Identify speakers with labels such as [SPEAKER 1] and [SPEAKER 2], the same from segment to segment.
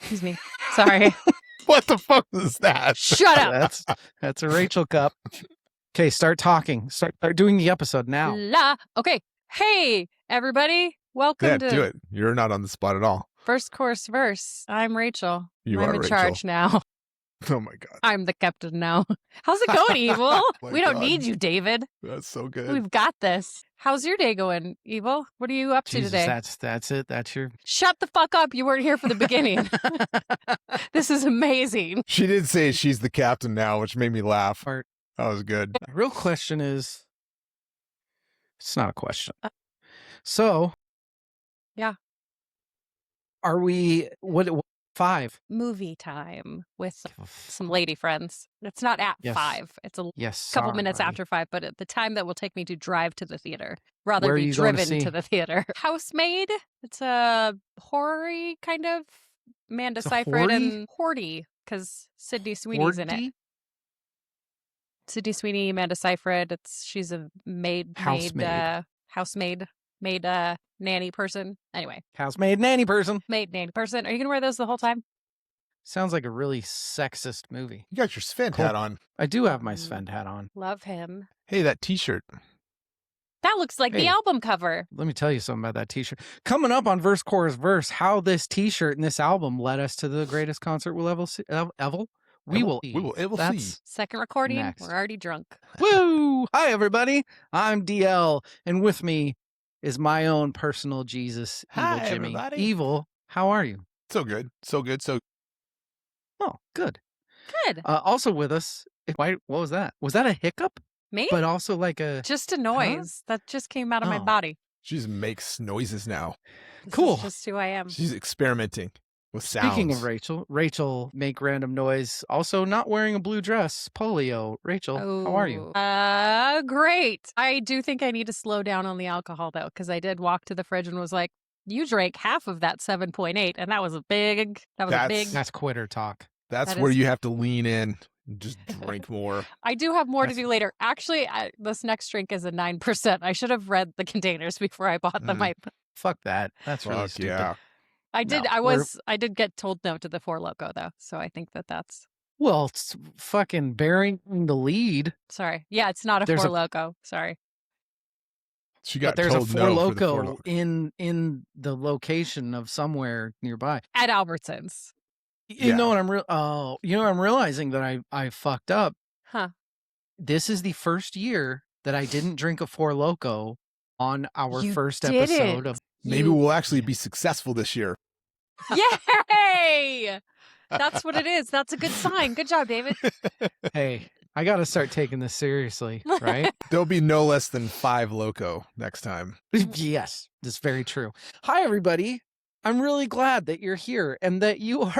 [SPEAKER 1] Excuse me. Sorry.
[SPEAKER 2] What the fuck is that?
[SPEAKER 1] Shut up.
[SPEAKER 3] That's a Rachel cup. Okay, start talking. Start doing the episode now.
[SPEAKER 1] Okay. Hey, everybody. Welcome
[SPEAKER 2] Yeah,
[SPEAKER 1] to
[SPEAKER 2] do it. You're not on the spot at all.
[SPEAKER 1] First Course Verse. I'm Rachel.
[SPEAKER 2] You
[SPEAKER 1] I'm
[SPEAKER 2] are
[SPEAKER 1] in
[SPEAKER 2] Rachel.
[SPEAKER 1] charge now.
[SPEAKER 2] Oh my god.
[SPEAKER 1] I'm the captain now. How's it going, Evil?
[SPEAKER 2] My
[SPEAKER 1] We don't
[SPEAKER 2] God.
[SPEAKER 1] need you, David.
[SPEAKER 2] That's so good.
[SPEAKER 1] We've got this. How's your day going, Evil? What are you up to
[SPEAKER 3] Jesus,
[SPEAKER 1] today?
[SPEAKER 3] that's it. That's your.
[SPEAKER 1] Shut the fuck up. You weren't here for the beginning. This is amazing.
[SPEAKER 2] She did say she's the captain now, which made me laugh.
[SPEAKER 3] Part.
[SPEAKER 2] That was good.
[SPEAKER 3] The real question is, it's not a question. So,
[SPEAKER 1] Yeah.
[SPEAKER 3] Are we what 5?
[SPEAKER 1] Movie time with some lady friends. It's not at
[SPEAKER 3] Yes.
[SPEAKER 1] 5. It's a
[SPEAKER 3] Yes,
[SPEAKER 1] couple minutes
[SPEAKER 3] sorry.
[SPEAKER 1] after 5, but at the time that will take me to drive to the theater rather
[SPEAKER 3] Where are
[SPEAKER 1] be
[SPEAKER 3] you going to
[SPEAKER 1] driven
[SPEAKER 3] see?
[SPEAKER 1] to the theater. Housemaid. It's a horror-y kind of. Amanda
[SPEAKER 3] It's a
[SPEAKER 1] Seyfried
[SPEAKER 3] horty?
[SPEAKER 1] and Horty, because Sydney Sweeney's in it.
[SPEAKER 3] Horty?
[SPEAKER 1] Sydney Sweeney, Amanda Seyfried. She's a housemaid, nanny person. Anyway,
[SPEAKER 3] Housemaid nanny person.
[SPEAKER 1] maid nanny person. Are you gonna wear those the whole time?
[SPEAKER 3] Sounds like a really sexist movie.
[SPEAKER 2] You got your Sven
[SPEAKER 3] Cool.
[SPEAKER 2] hat on.
[SPEAKER 3] I do have my Sven hat on.
[SPEAKER 1] Love him.
[SPEAKER 2] Hey, that t-shirt.
[SPEAKER 1] That looks like the
[SPEAKER 3] Hey.
[SPEAKER 1] album cover.
[SPEAKER 3] Let me tell you something about that t-shirt. Coming up on Verse Chorus Verse, how this t-shirt and this album led us to the greatest concert we'll ever see. We will
[SPEAKER 2] ever
[SPEAKER 3] That's
[SPEAKER 2] see.
[SPEAKER 1] Second recording.
[SPEAKER 3] Next.
[SPEAKER 1] We're already drunk.
[SPEAKER 3] Woo! Hi, everybody. I'm DL, and with me is my own personal Jesus,
[SPEAKER 2] Hi,
[SPEAKER 3] Evil Jimmy.
[SPEAKER 2] everybody.
[SPEAKER 3] Evil, how are you?
[SPEAKER 2] So good. So good. So
[SPEAKER 3] Oh, good.
[SPEAKER 1] Good.
[SPEAKER 3] Also with us, what was that? Was that a hiccup?
[SPEAKER 1] Me?
[SPEAKER 3] But also like a...
[SPEAKER 1] Just a noise that just came out of my
[SPEAKER 3] Oh.
[SPEAKER 1] body.
[SPEAKER 2] she just makes noises now.
[SPEAKER 1] This
[SPEAKER 3] Cool.
[SPEAKER 1] is just who I am.
[SPEAKER 2] She's experimenting with sounds.
[SPEAKER 3] Speaking of Rachel make random noise. Also not wearing a blue dress. Polio. Rachel, how are you?
[SPEAKER 1] Great. I do think I need to slow down on the alcohol, though, because I did walk to the fridge and was like, you drank half of that 7.8, and that was a big...
[SPEAKER 3] That's quitter talk.
[SPEAKER 2] That's
[SPEAKER 1] that
[SPEAKER 2] where
[SPEAKER 1] is-
[SPEAKER 2] you have to lean in and just drink more.
[SPEAKER 1] I do have more to
[SPEAKER 3] That's-
[SPEAKER 1] do later. Actually, this next drink is a 9%. I should have read the containers before I bought them.
[SPEAKER 2] Mm.
[SPEAKER 3] Fuck that. That's really
[SPEAKER 2] Fuck
[SPEAKER 3] stupid.
[SPEAKER 2] yeah.
[SPEAKER 1] I did.
[SPEAKER 3] No,
[SPEAKER 1] I did get told no to the Four Loko, though. So I think that's
[SPEAKER 3] Well, it's fucking bearing the lead.
[SPEAKER 1] sorry. Yeah, it's not a
[SPEAKER 3] There's
[SPEAKER 1] Four
[SPEAKER 3] a-
[SPEAKER 1] Loko. Sorry.
[SPEAKER 2] She got
[SPEAKER 3] But there's a
[SPEAKER 2] told
[SPEAKER 3] Four
[SPEAKER 2] no for the Four
[SPEAKER 3] Loko
[SPEAKER 2] Loko.
[SPEAKER 3] in the location of somewhere nearby.
[SPEAKER 1] At Albertsons.
[SPEAKER 3] You
[SPEAKER 2] Yeah.
[SPEAKER 3] know what I'm realizing that I fucked up.
[SPEAKER 1] Huh.
[SPEAKER 3] This is the first year that I didn't drink a Four Loko on our
[SPEAKER 1] You
[SPEAKER 3] first
[SPEAKER 1] didn't.
[SPEAKER 3] episode of
[SPEAKER 2] Maybe we'll actually be successful this year.
[SPEAKER 1] Yay! That's what it is. That's a good sign. Good job, David.
[SPEAKER 3] Hey, I got to start taking this seriously, right?
[SPEAKER 2] There'll be no less than 5 Loco next time.
[SPEAKER 3] Yes, that's very true. Hi, everybody. I'm really glad that you're here and that you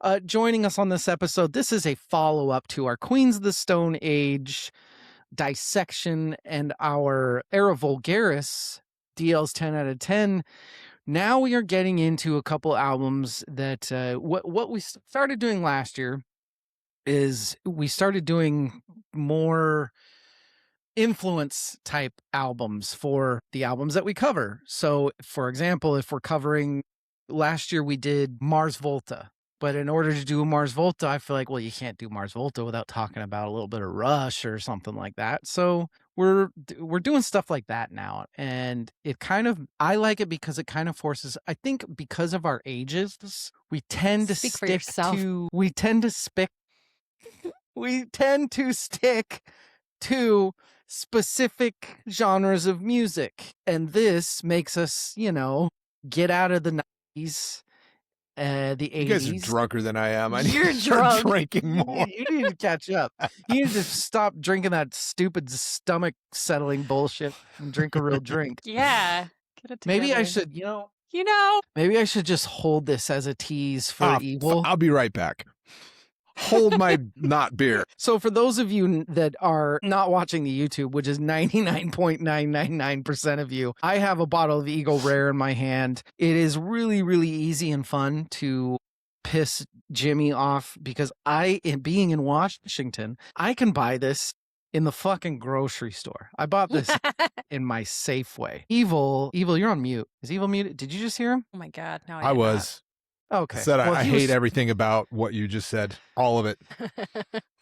[SPEAKER 3] are joining us on this episode. This is a follow-up to our Queens of the Stone Age dissection and our Era Vulgaris DL's 10 out of 10. Now we are getting into a couple albums that what we started doing last year is we started doing more influence type albums for the albums that we cover. So, for example, if we're covering last year, we did Mars Volta. But in order to do Mars Volta, I feel like, well, you can't do Mars Volta without talking about a little bit of Rush or something like that. So we're doing stuff like that now. And I like it because it kind of forces, I think because of our ages, we tend to
[SPEAKER 1] Speak for
[SPEAKER 3] stick
[SPEAKER 1] yourself.
[SPEAKER 3] to specific genres of music. And this makes us, get out of the 90s, the 80s.
[SPEAKER 2] You guys are drunker than I am. I need
[SPEAKER 1] You're
[SPEAKER 2] to start
[SPEAKER 1] drunk.
[SPEAKER 2] drinking more.
[SPEAKER 3] You need to catch up. You need to stop drinking that stupid stomach settling bullshit and drink a real drink.
[SPEAKER 1] Yeah. Get it
[SPEAKER 3] Maybe I
[SPEAKER 1] together.
[SPEAKER 3] should, maybe I should just hold this as a tease for Evil.
[SPEAKER 2] I'll be right back. Hold my not beer.
[SPEAKER 3] So for those of you that are not watching the YouTube, which is 99.999% of you, I have a bottle of Eagle Rare in my hand. It is really, really easy and fun to piss Jimmy off because being in Washington, I can buy this in the fucking grocery store. I bought this in my Safeway. Evil, you're on mute. Is Evil muted? Did you just hear him?
[SPEAKER 1] Oh my God. No,
[SPEAKER 2] I was.
[SPEAKER 3] Okay.
[SPEAKER 2] Said
[SPEAKER 3] Well,
[SPEAKER 2] I
[SPEAKER 3] he
[SPEAKER 2] hate
[SPEAKER 3] was-
[SPEAKER 2] everything about what you just said. All of it.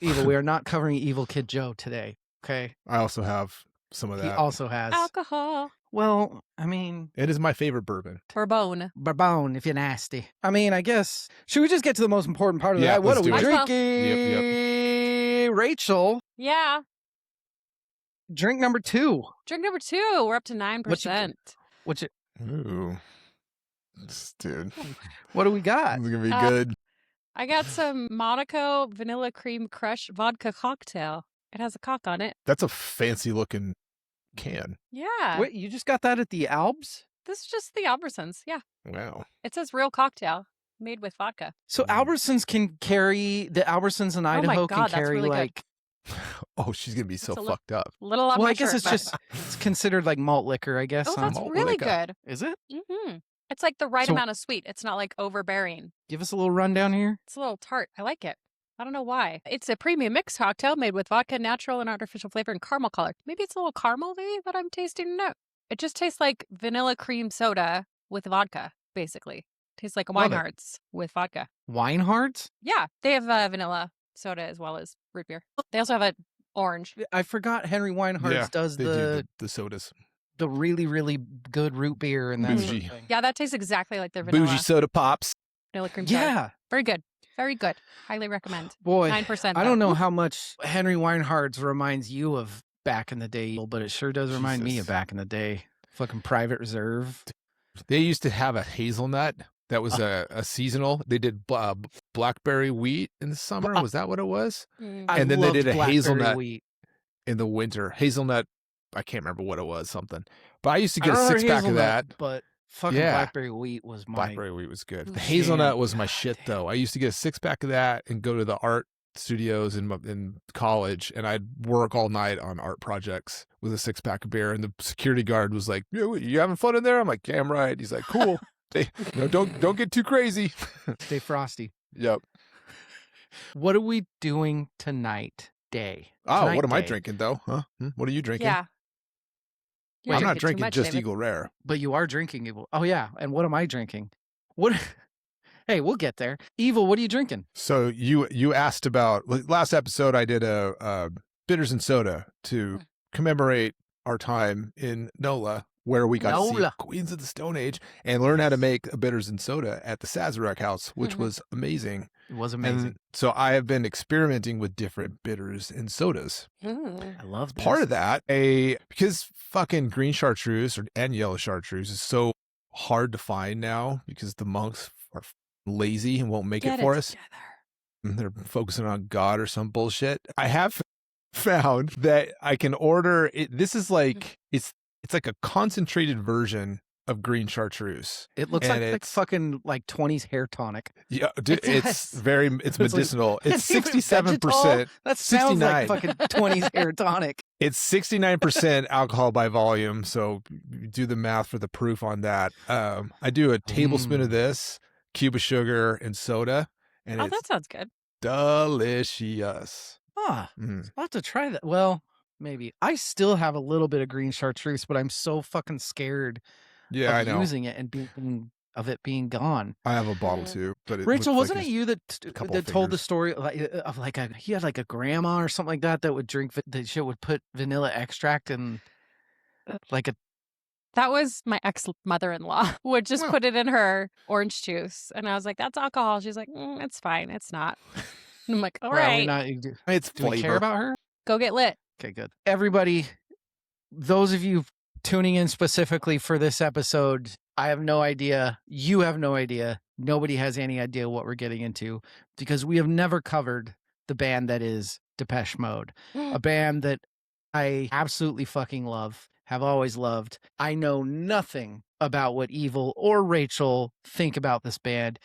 [SPEAKER 3] Evil. We are not covering Evil Kid Joe today. Okay.
[SPEAKER 2] I also have some of
[SPEAKER 3] He
[SPEAKER 2] that.
[SPEAKER 3] also has.
[SPEAKER 1] Alcohol.
[SPEAKER 3] Well, I mean,
[SPEAKER 2] It is my favorite bourbon.
[SPEAKER 1] Bourbon.
[SPEAKER 3] Bourbon, if you're nasty. I mean, I guess. Should we just get to the most important part of
[SPEAKER 2] Yeah,
[SPEAKER 3] that? What are
[SPEAKER 2] let's
[SPEAKER 3] we
[SPEAKER 2] do it.
[SPEAKER 3] drinking? Rachel,
[SPEAKER 1] Yeah.
[SPEAKER 3] drink number 2.
[SPEAKER 1] Drink number 2. We're up to 9%.
[SPEAKER 3] What's it?
[SPEAKER 2] Ooh. Dude.
[SPEAKER 3] What do we got?
[SPEAKER 2] This is going to be good.
[SPEAKER 1] I got some Monaco Vanilla Cream Crush vodka cocktail. It has a cock on it.
[SPEAKER 2] That's a fancy looking can.
[SPEAKER 1] Yeah.
[SPEAKER 3] Wait, you just got that at the Albs?
[SPEAKER 1] This is just the Albertsons. Yeah.
[SPEAKER 2] Wow.
[SPEAKER 1] It says real cocktail made with vodka.
[SPEAKER 3] So Albertsons can carry, the Albertsons in
[SPEAKER 1] Oh my
[SPEAKER 3] Idaho
[SPEAKER 1] God,
[SPEAKER 3] can
[SPEAKER 1] that's
[SPEAKER 3] carry
[SPEAKER 1] really good.
[SPEAKER 3] like,
[SPEAKER 2] Oh, she's going to be so
[SPEAKER 1] It's a
[SPEAKER 2] fucked up.
[SPEAKER 1] Little on
[SPEAKER 3] well,
[SPEAKER 1] my
[SPEAKER 3] I guess
[SPEAKER 1] shirt,
[SPEAKER 3] it's
[SPEAKER 1] but-
[SPEAKER 3] just, it's considered like malt liquor, I guess.
[SPEAKER 1] Oh,
[SPEAKER 3] huh?
[SPEAKER 1] that's
[SPEAKER 2] Malt
[SPEAKER 1] really
[SPEAKER 2] liquor.
[SPEAKER 1] good.
[SPEAKER 3] Is it?
[SPEAKER 1] Mm-hmm. It's like the right
[SPEAKER 3] So-
[SPEAKER 1] amount of sweet. It's not like overbearing.
[SPEAKER 3] Give us a little rundown here.
[SPEAKER 1] It's a little tart. I like it. I don't know why. It's a premium mixed cocktail made with vodka, natural and artificial flavor, and caramel color. Maybe it's a little caramel-y that I'm tasting. No. It just tastes like vanilla cream soda with vodka, basically. Tastes like
[SPEAKER 3] Love it.
[SPEAKER 1] Weinhardt's with vodka.
[SPEAKER 3] Weinhardt's?
[SPEAKER 1] Yeah, they have vanilla soda as well as root beer. They also have an orange.
[SPEAKER 3] I forgot Henry Weinhardt's
[SPEAKER 2] Yeah,
[SPEAKER 3] does
[SPEAKER 2] They do
[SPEAKER 3] the
[SPEAKER 2] the sodas.
[SPEAKER 3] really, really good root beer and that sort
[SPEAKER 2] Bougie.
[SPEAKER 3] of thing.
[SPEAKER 1] Yeah, that tastes exactly like their vanilla,
[SPEAKER 2] Bougie soda pops.
[SPEAKER 1] vanilla cream soda.
[SPEAKER 3] Yeah.
[SPEAKER 1] Very good. Very good. Highly recommend.
[SPEAKER 3] Boy,
[SPEAKER 1] 9%.
[SPEAKER 3] I
[SPEAKER 1] though.
[SPEAKER 3] don't know how much Henry Weinhardt's reminds you of back in the day, but it sure does remind me of
[SPEAKER 2] Jesus.
[SPEAKER 3] back in the day. Fucking Private Reserve.
[SPEAKER 2] They used to have a hazelnut that was a seasonal. They did blackberry wheat in the summer. Was that what it was?
[SPEAKER 1] Mm.
[SPEAKER 3] I
[SPEAKER 2] And then they
[SPEAKER 3] loved
[SPEAKER 2] did a
[SPEAKER 3] blackberry
[SPEAKER 2] hazelnut
[SPEAKER 3] wheat.
[SPEAKER 2] in the winter. Hazelnut, I can't remember what it was, something. But I used to
[SPEAKER 3] I
[SPEAKER 2] get a
[SPEAKER 3] remember
[SPEAKER 2] 6-pack of
[SPEAKER 3] hazelnut,
[SPEAKER 2] that.
[SPEAKER 3] but fucking
[SPEAKER 2] Yeah.
[SPEAKER 3] blackberry wheat was my
[SPEAKER 2] Blackberry wheat was good. The
[SPEAKER 1] Jam.
[SPEAKER 2] hazelnut was my
[SPEAKER 3] God
[SPEAKER 2] shit,
[SPEAKER 3] damn.
[SPEAKER 2] though. I used to get a 6-pack of that and go to the art studios in college, and I'd work all night on art projects with a 6-pack of beer. And the security guard was like, "You having fun in there?" I'm like, "Damn right." He's like, "Cool. Hey, don't get too crazy."
[SPEAKER 3] Stay frosty.
[SPEAKER 2] Yep.
[SPEAKER 3] What are we doing tonight, day?
[SPEAKER 2] Oh,
[SPEAKER 3] Tonight
[SPEAKER 2] what am I
[SPEAKER 3] day.
[SPEAKER 2] drinking though? Huh? What are you drinking?
[SPEAKER 1] Yeah. You're
[SPEAKER 2] I'm not
[SPEAKER 1] too
[SPEAKER 2] drinking
[SPEAKER 1] much,
[SPEAKER 2] just
[SPEAKER 1] David.
[SPEAKER 2] Eagle Rare.
[SPEAKER 3] But you are drinking Evil. Oh yeah, and what am I drinking? What? Hey, we'll get there. Evil, what are you drinking?
[SPEAKER 2] So you asked about last episode. I did a bitters and soda to commemorate our time in NOLA, where we got to
[SPEAKER 3] NOLA.
[SPEAKER 2] see Queens of the Stone Age and learn how to make a bitters and soda at the Sazerac House, which
[SPEAKER 1] Mhm.
[SPEAKER 2] was amazing.
[SPEAKER 3] It was amazing.
[SPEAKER 2] And so I have been experimenting with different bitters and sodas.
[SPEAKER 1] Mm.
[SPEAKER 3] I love this.
[SPEAKER 2] Part of that, because fucking green chartreuse and yellow chartreuse is so hard to find now because the monks are lazy and won't make
[SPEAKER 1] Get
[SPEAKER 2] it for us.
[SPEAKER 1] together.
[SPEAKER 2] And they're focusing on God or some bullshit. I have found that I can order it. This is like it's like a concentrated version of green chartreuse.
[SPEAKER 3] It looks
[SPEAKER 2] And
[SPEAKER 3] like
[SPEAKER 2] it's-
[SPEAKER 3] fucking like 20s hair tonic.
[SPEAKER 2] Yeah, dude,
[SPEAKER 1] It
[SPEAKER 2] it's
[SPEAKER 1] does.
[SPEAKER 2] very it's
[SPEAKER 3] It's like-
[SPEAKER 2] medicinal. It's
[SPEAKER 3] even
[SPEAKER 2] 67%.
[SPEAKER 3] vegetal. That sounds like
[SPEAKER 2] 69.
[SPEAKER 3] fucking 20s hair tonic.
[SPEAKER 2] It's 69% alcohol by volume. So you do the math for the proof on that. I do a tablespoon of this, cube of sugar, and soda, and
[SPEAKER 1] Oh,
[SPEAKER 2] it's
[SPEAKER 1] that sounds good.
[SPEAKER 2] delicious.
[SPEAKER 3] Ah,
[SPEAKER 2] Mm.
[SPEAKER 3] I'll have to try that. Well, maybe. I still have a little bit of green chartreuse, but I'm so fucking scared
[SPEAKER 2] Yeah, I
[SPEAKER 3] of
[SPEAKER 2] know.
[SPEAKER 3] using it and of it being gone.
[SPEAKER 2] I have a bottle
[SPEAKER 1] Mm.
[SPEAKER 2] too, but it
[SPEAKER 3] Rachel,
[SPEAKER 2] looks
[SPEAKER 3] wasn't
[SPEAKER 2] like
[SPEAKER 3] it you that
[SPEAKER 2] couple
[SPEAKER 3] that told the
[SPEAKER 2] fingers.
[SPEAKER 3] story of like he had like a grandma or something like that that would drink that shit would put vanilla extract and like a
[SPEAKER 1] That was my ex mother-in-law would just
[SPEAKER 2] Oh.
[SPEAKER 1] put it in her orange juice, and I was like, "That's alcohol." She's like, "It's fine. It's not." And I'm like, "All
[SPEAKER 3] well, we're
[SPEAKER 1] right,
[SPEAKER 3] not-
[SPEAKER 2] It's
[SPEAKER 3] do we
[SPEAKER 2] flavor.
[SPEAKER 3] care about her?
[SPEAKER 1] go get lit."
[SPEAKER 3] Okay, good. Everybody, those of you tuning in specifically for this episode, I have no idea. You have no idea. Nobody has any idea what we're getting into because we have never covered the band that is Depeche Mode, a band that I absolutely fucking love, have always loved. I know nothing about what Evil or Rachel think about this band.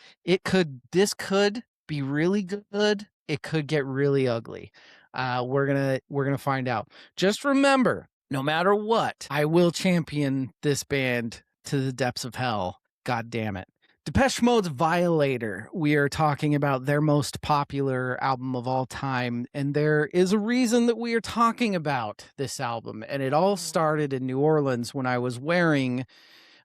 [SPEAKER 3] This could be really good. It could get really ugly. We're gonna find out. Just remember, no matter what, I will champion this band to the depths of hell. God damn it. Depeche Mode's Violator. We are talking about their most popular album of all time, and there is a reason that we are talking about this album. And it all started in New Orleans when I was wearing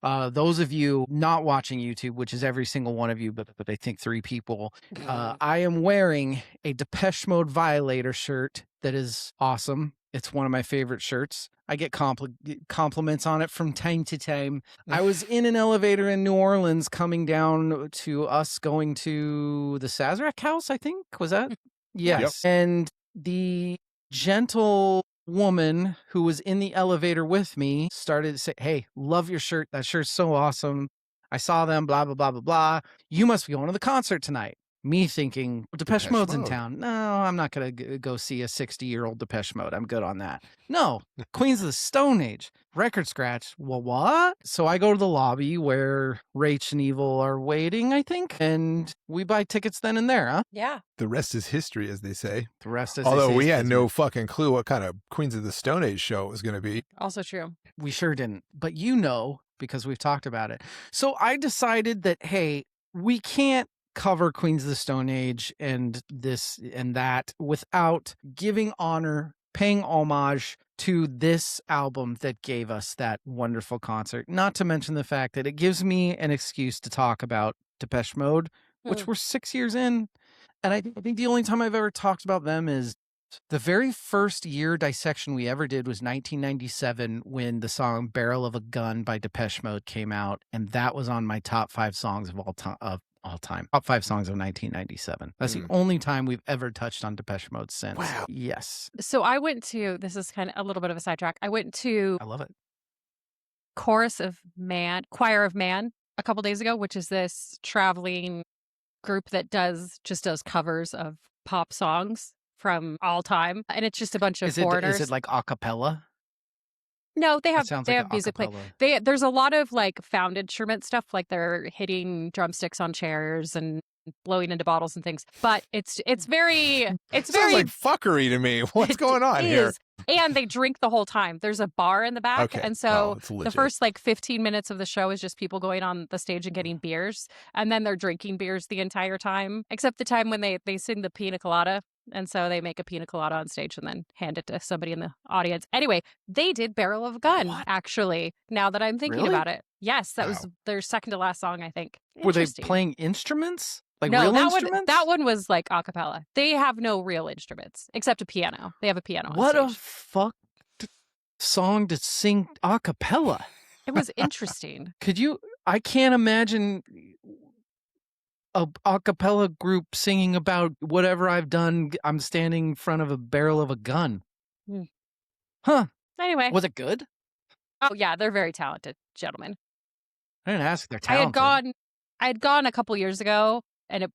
[SPEAKER 3] Those of you not watching YouTube, which is every single one of you, but I think 3 people, I am wearing a Depeche Mode Violator shirt that is awesome. It's one of my favorite shirts. I get compliments on it from time to time. I was in an elevator in New Orleans coming down to us going to the Sazerac house, I think. Was that? Yes.
[SPEAKER 2] Yep.
[SPEAKER 3] And the gentle woman who was in the elevator with me started to say, "Hey, love your shirt. That shirt's so awesome. I saw them, blah, blah, blah, blah, blah. You must be going to the concert tonight." Me thinking, Depeche Mode's in
[SPEAKER 2] Mode.
[SPEAKER 3] town. No, I'm not going to go see a 60-year-old Depeche Mode. I'm good on that. No, Queens of the Stone Age, record scratch. Well, what? So I go to the lobby where Rach and Evil are waiting, I think, and we buy tickets then and there, huh?
[SPEAKER 1] Yeah.
[SPEAKER 2] The rest is history, as they say.
[SPEAKER 3] The rest, as
[SPEAKER 2] Although
[SPEAKER 3] they say,
[SPEAKER 2] we
[SPEAKER 3] is
[SPEAKER 2] had
[SPEAKER 3] history.
[SPEAKER 2] no fucking clue what kind of Queens of the Stone Age show it was going to be.
[SPEAKER 1] Also true.
[SPEAKER 3] We sure didn't. But you know, because we've talked about it. So I decided that, hey, we can't cover Queens of the Stone Age and this and that without giving honor, paying homage to this album that gave us that wonderful concert. Not to mention the fact that it gives me an excuse to talk about Depeche Mode, which we're 6 years in. And I think the only time I've ever talked about them is the very first year dissection we ever did was 1997 when the song Barrel of a Gun by Depeche Mode came out. And that was on my top 5 songs of all time. Top 5 songs of 1997. That's the only time we've ever touched on Depeche Mode since.
[SPEAKER 2] Wow.
[SPEAKER 3] Yes.
[SPEAKER 1] So I went to, this is kind of a little bit of a sidetrack. I went to
[SPEAKER 3] I love it.
[SPEAKER 1] Choir of Man a couple days ago, which is this traveling group that does covers of pop songs from all time. And it's just a bunch of foreigners.
[SPEAKER 3] Is it like a cappella?
[SPEAKER 1] No, they
[SPEAKER 3] That sounds like
[SPEAKER 1] have music play.
[SPEAKER 3] acapella.
[SPEAKER 1] There's a lot of like found instrument stuff, like they're hitting drumsticks on chairs and blowing into bottles and things. But it's very
[SPEAKER 2] Sounds like fuckery to me. What's going on here?
[SPEAKER 1] And they drink the whole time. There's a bar in the back.
[SPEAKER 2] Okay.
[SPEAKER 1] And so
[SPEAKER 2] it's
[SPEAKER 1] the
[SPEAKER 2] legit.
[SPEAKER 1] first like 15 minutes of the show is just people going on the stage and getting beers. And then they're drinking beers the entire time, except the time when they sing the pina colada. And so they make a pina colada on stage and then hand it to somebody in the audience. Anyway, they did Barrel of a Gun, actually, now that I'm thinking
[SPEAKER 3] Really?
[SPEAKER 1] about it. Yes, that was their second to last song, I think.
[SPEAKER 3] Were they
[SPEAKER 1] Interesting.
[SPEAKER 3] playing instruments? Like
[SPEAKER 1] No,
[SPEAKER 3] real
[SPEAKER 1] that
[SPEAKER 3] instruments?
[SPEAKER 1] that one was like a cappella. They have no real instruments except a piano. They have a piano on
[SPEAKER 3] What
[SPEAKER 1] stage.
[SPEAKER 3] a fuck song to sing a cappella.
[SPEAKER 1] It was interesting.
[SPEAKER 3] Could you? I can't imagine a cappella group singing about whatever I've done. I'm standing in front of a barrel of a gun.
[SPEAKER 1] Hmm.
[SPEAKER 3] Huh.
[SPEAKER 1] Anyway.
[SPEAKER 3] Was it good?
[SPEAKER 1] Oh, yeah, they're very talented gentlemen.
[SPEAKER 3] I didn't ask if they're
[SPEAKER 1] I
[SPEAKER 3] talented.
[SPEAKER 1] had gone a couple years ago,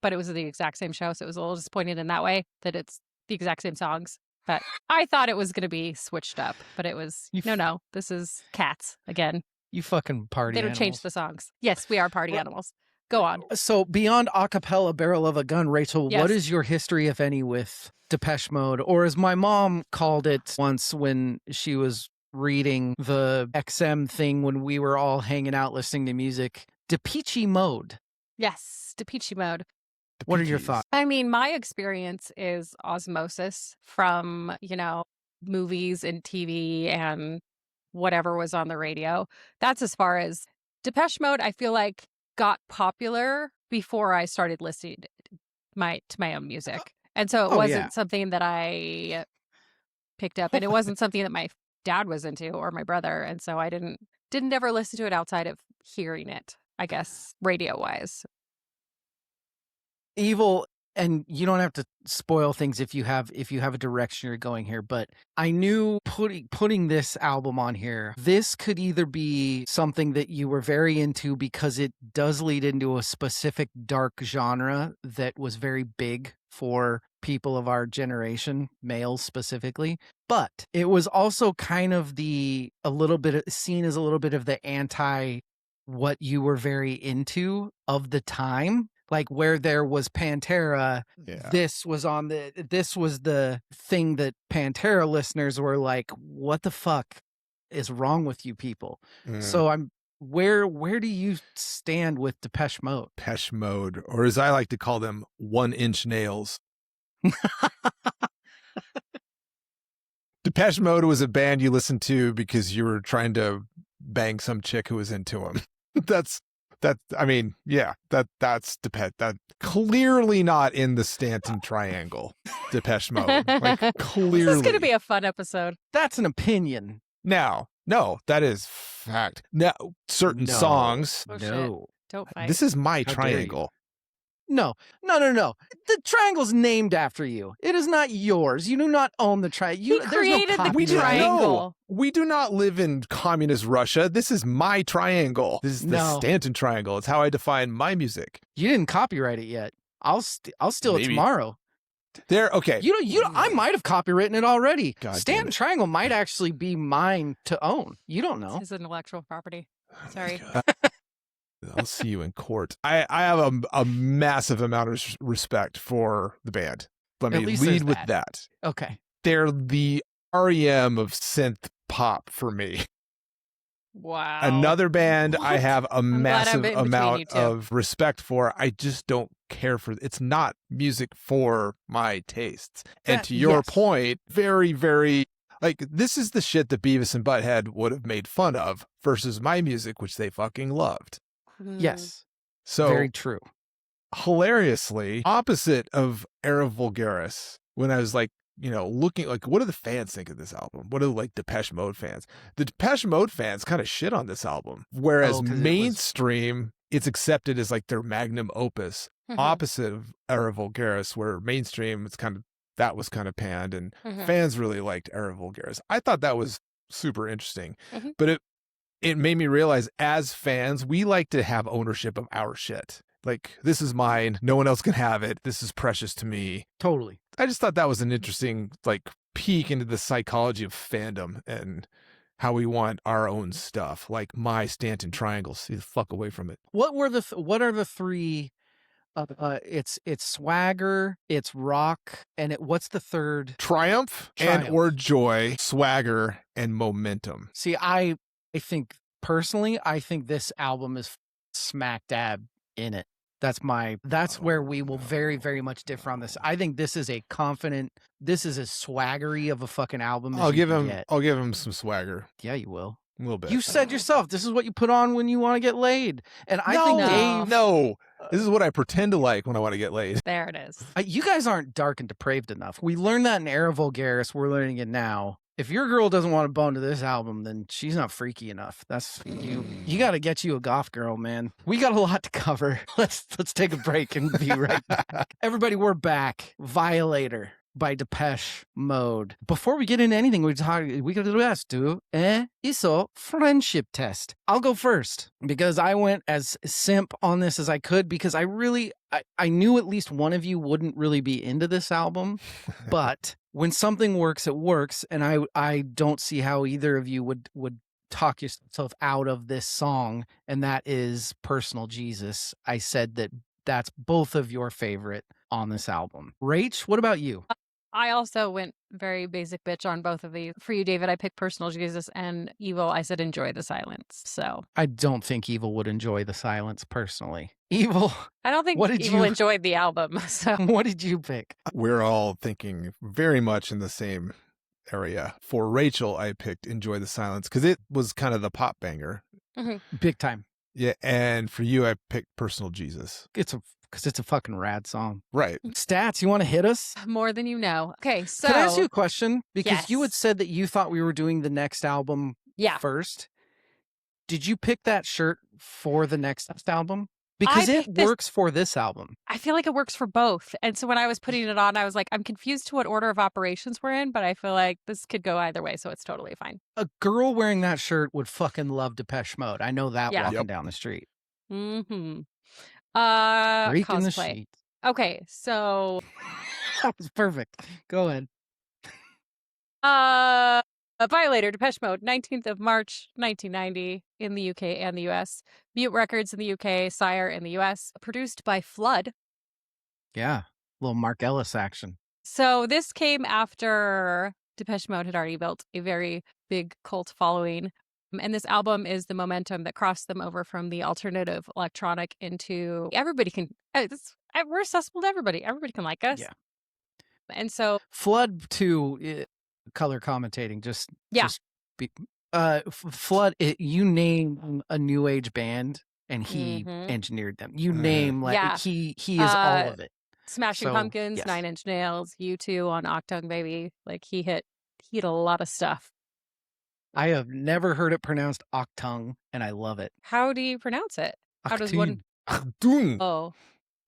[SPEAKER 1] but it was the exact same show, so it was a little disappointing in that way that it's the exact same songs. But I thought it was going to be switched up, but it was no. This is Cats again.
[SPEAKER 3] You fucking party.
[SPEAKER 1] They don't change the songs. Yes, we are party animals. Go on.
[SPEAKER 3] So beyond a cappella Barrel of a Gun, Rachel,
[SPEAKER 1] Yes.
[SPEAKER 3] what is your history, if any, with Depeche Mode? Or as my mom called it once when she was reading the XM thing when we were all hanging out listening to music, Depeche Mode.
[SPEAKER 1] Yes, Depeche Mode.
[SPEAKER 3] What are your
[SPEAKER 2] Peaches.
[SPEAKER 3] thoughts?
[SPEAKER 1] I mean, my experience is osmosis from, movies and TV and whatever was on the radio. That's as far as Depeche Mode, I feel like, got popular before I started listening to my own music. And so it wasn't something that I picked up, and it wasn't something that my dad was into or my brother. And so I didn't ever listen to it outside of hearing it, I guess, radio-wise.
[SPEAKER 3] Evil, and you don't have to spoil things if you have a direction you're going here, but I knew putting this album on here, this could either be something that you were very into because it does lead into a specific dark genre that was very big for people of our generation, males specifically, but it was also kind of seen as a little bit of the anti what you were very into of the time. Like where there was Pantera, this was the thing that Pantera listeners were like, what the fuck is wrong with you people? So where do you stand with Depeche Mode?
[SPEAKER 2] Depeche Mode, or as I like to call them, 1-inch nails. Depeche Mode was a band you listened to because you were trying to bang some chick who was into them. I mean, yeah, that's Depeche. That clearly not in the Stanton Triangle. Depeche Mode, like clearly.
[SPEAKER 1] This is going to be a fun episode.
[SPEAKER 3] That's an opinion.
[SPEAKER 2] Now, no, that is fact. Now, certain
[SPEAKER 3] No.
[SPEAKER 2] songs.
[SPEAKER 1] Oh,
[SPEAKER 3] No.
[SPEAKER 1] shit. Don't fight.
[SPEAKER 2] This is my
[SPEAKER 3] How dare you.
[SPEAKER 2] triangle.
[SPEAKER 3] No. The triangle's named after you. It is not yours. You do not own the triangle.
[SPEAKER 1] He created the
[SPEAKER 2] We do
[SPEAKER 3] copyright.
[SPEAKER 1] triangle.
[SPEAKER 2] no, we do not live in communist Russia. This is my triangle. This is the
[SPEAKER 3] No.
[SPEAKER 2] Stanton Triangle. It's how I define my music.
[SPEAKER 3] You didn't copyright it yet. I'll steal it
[SPEAKER 2] Maybe.
[SPEAKER 3] tomorrow.
[SPEAKER 2] Okay.
[SPEAKER 3] I might have copywritten it already.
[SPEAKER 2] God damn
[SPEAKER 3] Stanton
[SPEAKER 2] it.
[SPEAKER 3] Triangle might actually be mine to own. You don't know.
[SPEAKER 1] His intellectual property. Sorry.
[SPEAKER 2] I'll see you in court. I have a massive amount of respect for the band. Let
[SPEAKER 3] At
[SPEAKER 2] me
[SPEAKER 3] least
[SPEAKER 2] lead
[SPEAKER 3] there's
[SPEAKER 2] with
[SPEAKER 3] that.
[SPEAKER 2] that.
[SPEAKER 3] Okay.
[SPEAKER 2] They're the REM of synth pop for me.
[SPEAKER 1] Wow.
[SPEAKER 2] Another band I
[SPEAKER 1] What?
[SPEAKER 2] have a
[SPEAKER 1] glad I'm
[SPEAKER 2] massive
[SPEAKER 1] in between you
[SPEAKER 2] amount
[SPEAKER 1] two.
[SPEAKER 2] of respect for. I just don't care for it's not music for my tastes. And
[SPEAKER 3] That-
[SPEAKER 2] to your
[SPEAKER 3] yes.
[SPEAKER 2] point, very, very like this is the shit that Beavis and Butthead would have made fun of versus my music, which they fucking loved.
[SPEAKER 3] Yes.
[SPEAKER 2] So
[SPEAKER 3] Very true.
[SPEAKER 2] hilariously opposite of Era Vulgaris when I was like, looking like what do the fans think of this album? What do like Depeche Mode fans? The Depeche Mode fans kind of shit on this album. Whereas
[SPEAKER 3] 'cause it was-
[SPEAKER 2] mainstream, it's accepted as like their magnum opus.
[SPEAKER 1] Mhm.
[SPEAKER 2] Opposite of Era Vulgaris, where mainstream that was kind of panned and
[SPEAKER 1] Mhm.
[SPEAKER 2] fans really liked Era Vulgaris. I thought that was super interesting.
[SPEAKER 1] Mhm.
[SPEAKER 2] But it made me realize as fans, we like to have ownership of our shit. Like, this is mine. No one else can have it. This is precious to me.
[SPEAKER 3] Totally.
[SPEAKER 2] I just thought that was an interesting, like, peek into the psychology of fandom and how we want our own stuff. Like my Stanton Triangle. See the fuck away from it.
[SPEAKER 3] What are the three? It's swagger, it's rock, and what's the third?
[SPEAKER 2] Triumph,
[SPEAKER 3] Triumph.
[SPEAKER 2] and or joy, swagger, and momentum.
[SPEAKER 3] See, I think personally, I think this album is smack dab in it. That's where we will very, very much differ on this. I think this is as swaggery of a fucking album as
[SPEAKER 2] I'll
[SPEAKER 3] you
[SPEAKER 2] give
[SPEAKER 3] can
[SPEAKER 2] him
[SPEAKER 3] get.
[SPEAKER 2] I'll give him some swagger.
[SPEAKER 3] Yeah, you will.
[SPEAKER 2] A little bit.
[SPEAKER 3] You said yourself, this is what you put on when you want to get laid. And I think
[SPEAKER 1] No.
[SPEAKER 3] Dave,
[SPEAKER 2] No. This is what I pretend to like when I want to get laid.
[SPEAKER 1] There it is.
[SPEAKER 3] you guys aren't dark and depraved enough. We learned that in Era Vulgaris. We're learning it now. If your girl doesn't want to bone to this album, then she's not freaky enough. That's you. You got to get you a goth girl, man. We got a lot to cover. Let's take a break and be right back. Everybody, we're back. Violator by Depeche Mode. Before we get into anything, we got to do this, ISO friendship test. I'll go first because I went as simp on this as I could because I knew at least one of you wouldn't really be into this album, but when something works, it works, and I don't see how either of you would talk yourself out of this song, and that is Personal Jesus. I said that's both of your favorite on this album. Rach, what about you?
[SPEAKER 1] I also went very basic bitch on both of these. For you, David, I picked Personal Jesus, and Evil, I said Enjoy the Silence. So
[SPEAKER 3] I don't think Evil would enjoy the silence personally. Evil,
[SPEAKER 1] I don't think
[SPEAKER 3] What did
[SPEAKER 1] Evil
[SPEAKER 3] you-
[SPEAKER 1] enjoyed the album. So
[SPEAKER 3] what did you pick?
[SPEAKER 2] We're all thinking very much in the same area. For Rachel, I picked Enjoy the Silence because it was kind of the pop banger.
[SPEAKER 3] Big time.
[SPEAKER 2] Yeah. And for you, I picked Personal Jesus.
[SPEAKER 3] Because it's a fucking rad song.
[SPEAKER 2] Right.
[SPEAKER 3] Stats, you want to hit us?
[SPEAKER 1] more than you know. Okay, so
[SPEAKER 3] Can I ask you a question? Because you had
[SPEAKER 1] Yes.
[SPEAKER 3] said that you thought we were doing the next album
[SPEAKER 1] yeah,
[SPEAKER 3] first. Did you pick that shirt for the next album? Because it
[SPEAKER 1] picked this-
[SPEAKER 3] works for this album.
[SPEAKER 1] I feel like it works for both. And so when I was putting it on, I was like, I'm confused to what order of operations we're in, but I feel like this could go either way, so it's totally fine.
[SPEAKER 3] A girl wearing that shirt would fucking love Depeche Mode. I know that
[SPEAKER 1] Yeah.
[SPEAKER 3] walking
[SPEAKER 2] Yep.
[SPEAKER 3] down the street.
[SPEAKER 1] Mm-hmm.
[SPEAKER 3] Freak in the
[SPEAKER 1] Cosplay.
[SPEAKER 3] sheets.
[SPEAKER 1] Okay, so
[SPEAKER 3] That was perfect. Go ahead.
[SPEAKER 1] Violator, Depeche Mode, 19th of March, 1990 in the UK and the US. Mute Records in the UK, Sire in the US. Produced by Flood.
[SPEAKER 3] Yeah. Little Mark Ellis action.
[SPEAKER 1] So this came after Depeche Mode had already built a very big cult following. And this album is the momentum that crossed them over from the alternative electronic into everybody can, we're accessible to everybody. Everybody can like us.
[SPEAKER 3] Yeah.
[SPEAKER 1] And so,
[SPEAKER 3] Flood to color commentating. Just
[SPEAKER 1] Yeah.
[SPEAKER 3] just be, Flood, you name a new age band and he engineered them. You name he is all of it.
[SPEAKER 1] Smashing Pumpkins,
[SPEAKER 3] yes.
[SPEAKER 1] 9 Inch Nails, U2 on Octung Baby. Like he hit a lot of stuff.
[SPEAKER 3] I have never heard it pronounced Octung, and I love it.
[SPEAKER 1] How do you pronounce it? How does one?
[SPEAKER 2] Octung.
[SPEAKER 1] Oh,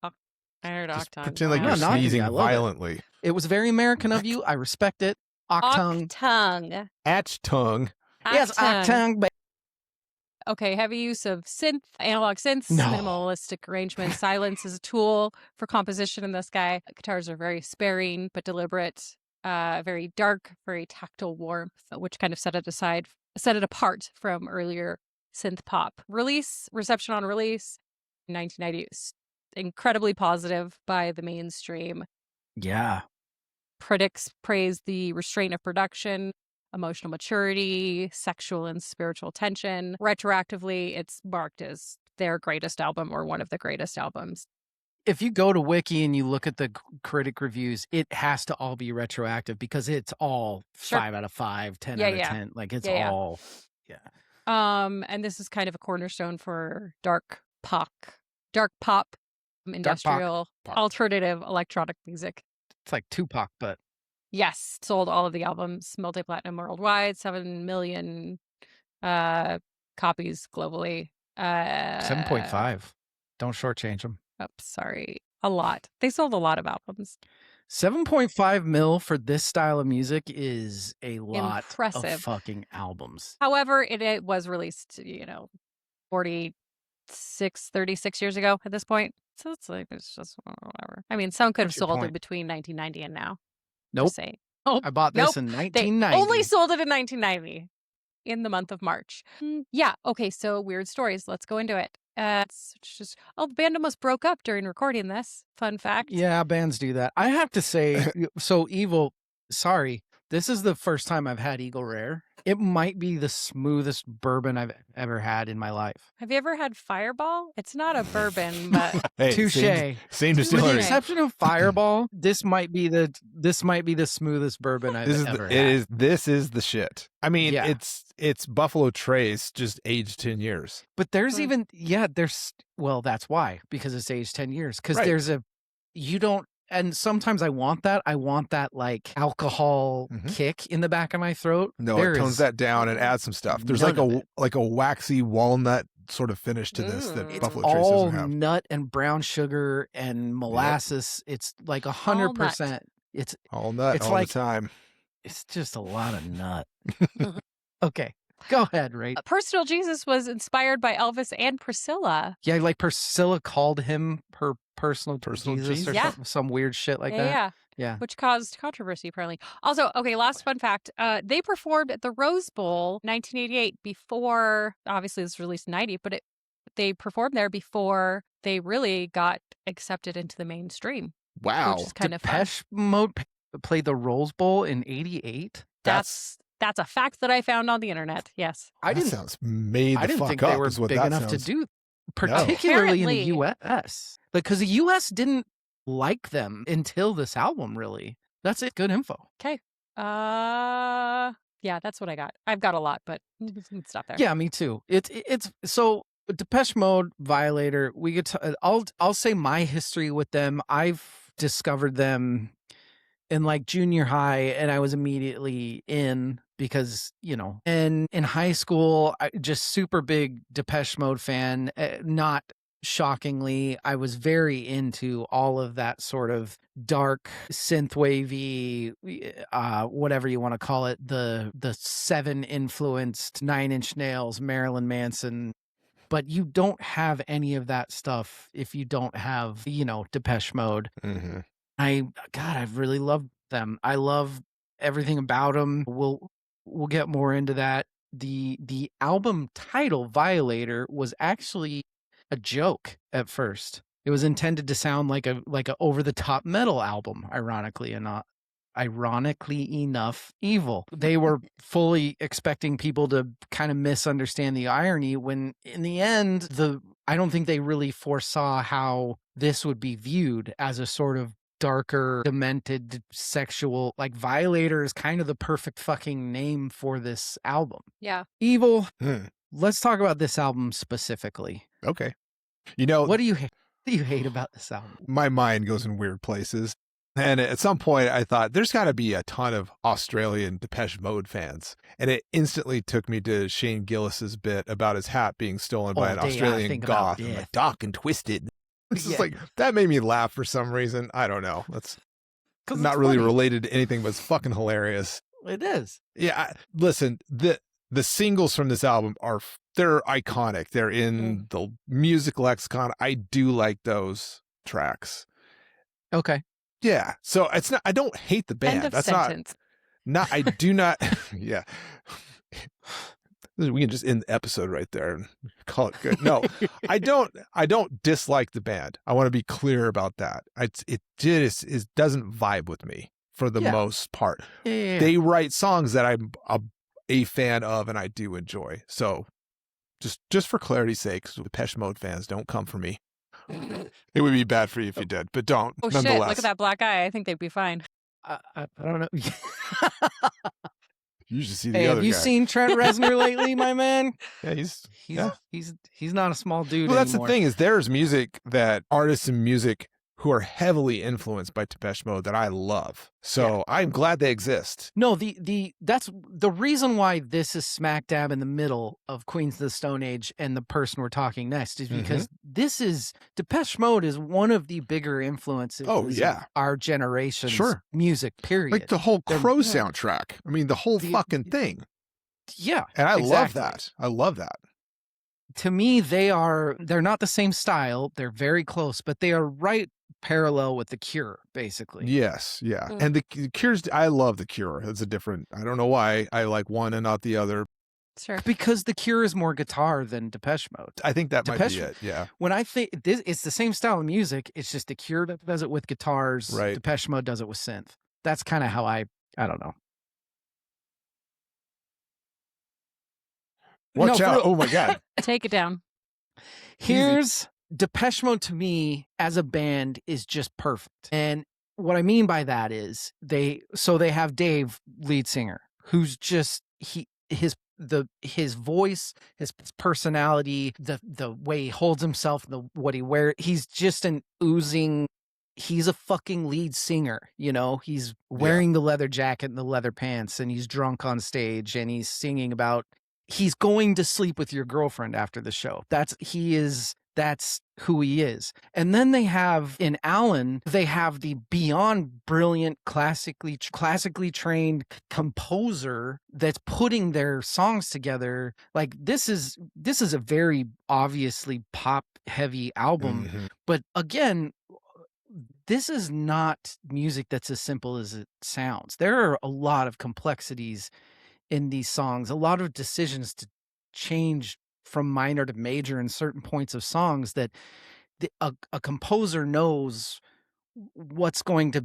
[SPEAKER 1] I heard
[SPEAKER 2] Just
[SPEAKER 1] Octung.
[SPEAKER 2] pretend like you're sneezing violently.
[SPEAKER 3] It was very American of you. I respect it. Octung.
[SPEAKER 1] Octung.
[SPEAKER 2] Achtung.
[SPEAKER 3] Yes, Octung. But
[SPEAKER 1] okay, heavy use of analog synths, minimalistic arrangement, silence as a tool for composition in this guy. Guitars are very sparing but deliberate, very dark, very tactile warmth, which kind of set it apart from earlier synth pop. Reception on release, 1990, incredibly positive by the mainstream.
[SPEAKER 3] Yeah.
[SPEAKER 1] Critics praised the restraint of production, emotional maturity, sexual and spiritual tension. Retroactively, it's marked as their greatest album or one of the greatest albums.
[SPEAKER 3] If you go to Wiki and you look at the critic reviews, it has to all be retroactive because it's all 5 out of 5, 10 out of 10. Like it's all.
[SPEAKER 1] And this is kind of a cornerstone for dark pop, industrial, alternative electronic music.
[SPEAKER 3] It's like Tupac, but
[SPEAKER 1] yes, sold all of the albums, multi-platinum worldwide, 7 million copies globally.
[SPEAKER 3] 7.5. Don't shortchange them.
[SPEAKER 1] Oh, sorry. A lot. They sold a lot of albums.
[SPEAKER 3] 7.5 mil for this style of music is a lot
[SPEAKER 1] impressive.
[SPEAKER 3] Of fucking albums.
[SPEAKER 1] However, it was released, 36 years ago at this point. So it's just whatever. I mean, some could have sold it between 1990 and now.
[SPEAKER 3] Nope. I bought this in 1990.
[SPEAKER 1] They only sold it in 1990 in the month of March. Yeah. Okay. So weird stories. Let's go into it. It's just, the band almost broke up during recording this. Fun fact.
[SPEAKER 3] Yeah, bands do that. I have to say, so Evil, sorry, this is the first time I've had Eagle Rare. It might be the smoothest bourbon I've ever had in my life.
[SPEAKER 1] Have you ever had Fireball? It's not a bourbon, but
[SPEAKER 2] hey,
[SPEAKER 3] touche.
[SPEAKER 2] Same distillery.
[SPEAKER 3] With the exception of Fireball, this might be the smoothest bourbon I've ever had.
[SPEAKER 2] This is the shit. I mean, it's Buffalo Trace just aged 10 years.
[SPEAKER 3] But there's that's why, because it's aged 10 years. Because and sometimes I want that like alcohol kick in the back of my throat.
[SPEAKER 2] No, it tones that down and adds some stuff. There's like a waxy walnut sort of finish to this that Buffalo Trace doesn't have.
[SPEAKER 3] All nut and brown sugar and molasses. Yep. It's like 100%. It's
[SPEAKER 2] all nut all the time.
[SPEAKER 3] It's just a lot of nut. Okay. Go ahead, Ray.
[SPEAKER 1] Personal Jesus was inspired by Elvis and Priscilla.
[SPEAKER 3] Yeah, like Priscilla called him her personal Jesus or some weird shit like that. Yeah.
[SPEAKER 1] Which caused controversy, apparently. Also, okay, last fun fact. They performed at the Rose Bowl 1988 before, obviously this was released in 90, but they performed there before they really got accepted into the mainstream.
[SPEAKER 2] Wow.
[SPEAKER 1] Which is kind
[SPEAKER 3] Depeche Mode played the Rose Bowl in 88?
[SPEAKER 1] That's a fact that I found on the internet. Yes.
[SPEAKER 2] That sounds made the fuck up.
[SPEAKER 3] I didn't think they were big enough to do, particularly in the U.S. Because the U.S. didn't like them until this album, really. That's it. Good info.
[SPEAKER 1] Okay. Yeah, that's what I got. I've got a lot, but stop there.
[SPEAKER 3] Yeah, me too. It's so Depeche Mode, Violator. We get to, I'll say my history with them. I've discovered them in like junior high, and I was immediately in because, and in high school, I just super big Depeche Mode fan. Not shockingly, I was very into all of that sort of dark synthwavy, whatever you want to call it, the 7 influenced 9 Inch Nails, Marilyn Manson. But you don't have any of that stuff if you don't have, Depeche Mode.
[SPEAKER 2] Mm-hmm.
[SPEAKER 3] I really love them. I love everything about them. We'll get more into that. The album title Violator was actually a joke at first. It was intended to sound like a over the top metal album, ironically enough. Evil. They were fully expecting people to kind of misunderstand the irony when in the end I don't think they really foresaw how this would be viewed as a sort of darker, demented, sexual. Like Violator is kind of the perfect fucking name for this album.
[SPEAKER 1] Yeah.
[SPEAKER 3] Evil. Let's talk about this album specifically.
[SPEAKER 2] Okay. You know,
[SPEAKER 3] What do you hate about this album?
[SPEAKER 2] my mind goes in weird places. And at some point, I thought there's got to be a ton of Australian Depeche Mode fans. And it instantly took me to Shane Gillis's bit about his hat being stolen by an Australian goth. I'm like, dark and twisted. It's just like, that made me laugh for some reason. I don't know. That's not really related to anything, but it's fucking hilarious.
[SPEAKER 3] It is.
[SPEAKER 2] Yeah. Listen, the singles from this album they're iconic. They're in the music lexicon. I do like those tracks.
[SPEAKER 3] Okay.
[SPEAKER 2] Yeah. So it's not, I don't hate the band.
[SPEAKER 1] End of
[SPEAKER 2] That's
[SPEAKER 1] sentence.
[SPEAKER 2] not, I do not. Yeah. We can just end the episode right there and call it good. No, I don't dislike the band. I want to be clear about that. It just doesn't vibe with me for the most part.
[SPEAKER 3] Yeah.
[SPEAKER 2] They write songs that I'm a fan of and I do enjoy. So just for clarity's sake, so Depeche Mode fans, don't come for me. It would be bad for you if you did, but don't.
[SPEAKER 1] Oh shit, look at that black eye. I think they'd be fine.
[SPEAKER 3] I don't know.
[SPEAKER 2] You should see the other guy.
[SPEAKER 3] Have you seen Trent Reznor lately, my man?
[SPEAKER 2] Yeah,
[SPEAKER 3] he's not a small dude
[SPEAKER 2] Well, that's
[SPEAKER 3] anymore.
[SPEAKER 2] the thing is there's music that artists in music who are heavily influenced by Depeche Mode that I love. So I'm glad they exist.
[SPEAKER 3] No, that's the reason why this is smack dab in the middle of Queens of the Stone Age and the person we're talking next is because Depeche Mode is one of the bigger influences of our generation's music, period.
[SPEAKER 2] Like the whole Crow soundtrack. I mean, the whole fucking thing.
[SPEAKER 3] Yeah.
[SPEAKER 2] And I love that. I love that.
[SPEAKER 3] To me, they're not the same style. They're very close, but they are right parallel with The Cure, basically.
[SPEAKER 2] Yes, yeah. And the Cure's, I love The Cure. It's a different, I don't know why I like one and not the other.
[SPEAKER 1] Sure.
[SPEAKER 3] Because The Cure is more guitar than Depeche Mode.
[SPEAKER 2] I think that might be it, yeah.
[SPEAKER 3] When I think it's the same style of music, it's just The Cure does it with guitars, Depeche Mode does it with synth. That's kind of how I don't know.
[SPEAKER 2] Watch out. Oh my God.
[SPEAKER 1] Take it down.
[SPEAKER 3] Here's Depeche Mode to me as a band is just perfect. And what I mean by that is they have Dave, lead singer, who's just his voice, his personality, the way he holds himself, what he wears, he's just he's a fucking lead singer, you know? He's wearing the leather jacket and the leather pants, and he's drunk on stage, and he's singing about he's going to sleep with your girlfriend after the show. That's who he is. And then they have in Alan, they have the beyond brilliant classically trained composer that's putting their songs together. Like this is a very obviously pop heavy album, but again, this is not music that's as simple as it sounds. There are a lot of complexities in these songs, a lot of decisions to change from minor to major in certain points of songs that a composer knows what's going to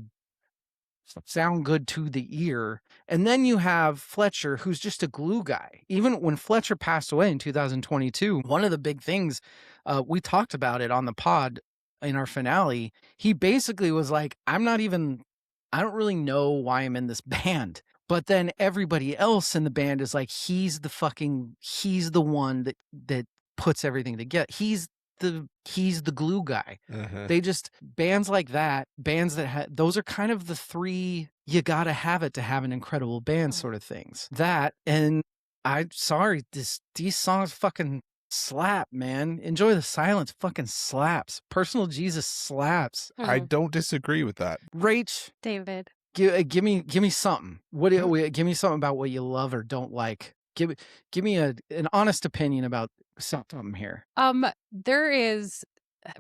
[SPEAKER 3] sound good to the ear. And then you have Fletcher, who's just a glue guy. Even when Fletcher passed away in 2022, one of the big things, we talked about it on the pod in our finale, he basically was like, I don't really know why I'm in this band. But then everybody else in the band is like, he's the one that puts everything together. He's the glue guy. They just, bands like that, bands that those are kind of the three, you gotta have it to have an incredible band sort of things. That, and these songs fucking slap, man. Enjoy the Silence fucking slaps. Personal Jesus slaps.
[SPEAKER 2] I don't disagree with that.
[SPEAKER 3] Rach.
[SPEAKER 1] David.
[SPEAKER 3] Give me something. Give me something about what you love or don't like. Give me an honest opinion about something here.
[SPEAKER 1] There is. I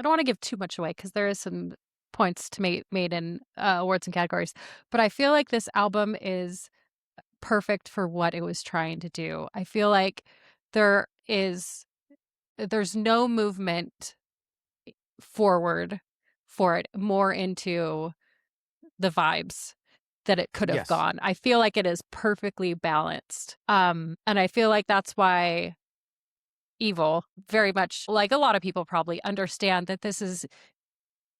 [SPEAKER 1] don't want to give too much away because there is some points to made in awards and categories, but I feel like this album is perfect for what it was trying to do. I feel like there's no movement forward for it, more into the vibes that it could have gone. I feel like it is perfectly balanced. And I feel like that's why Evil, very much like a lot of people probably understand that this is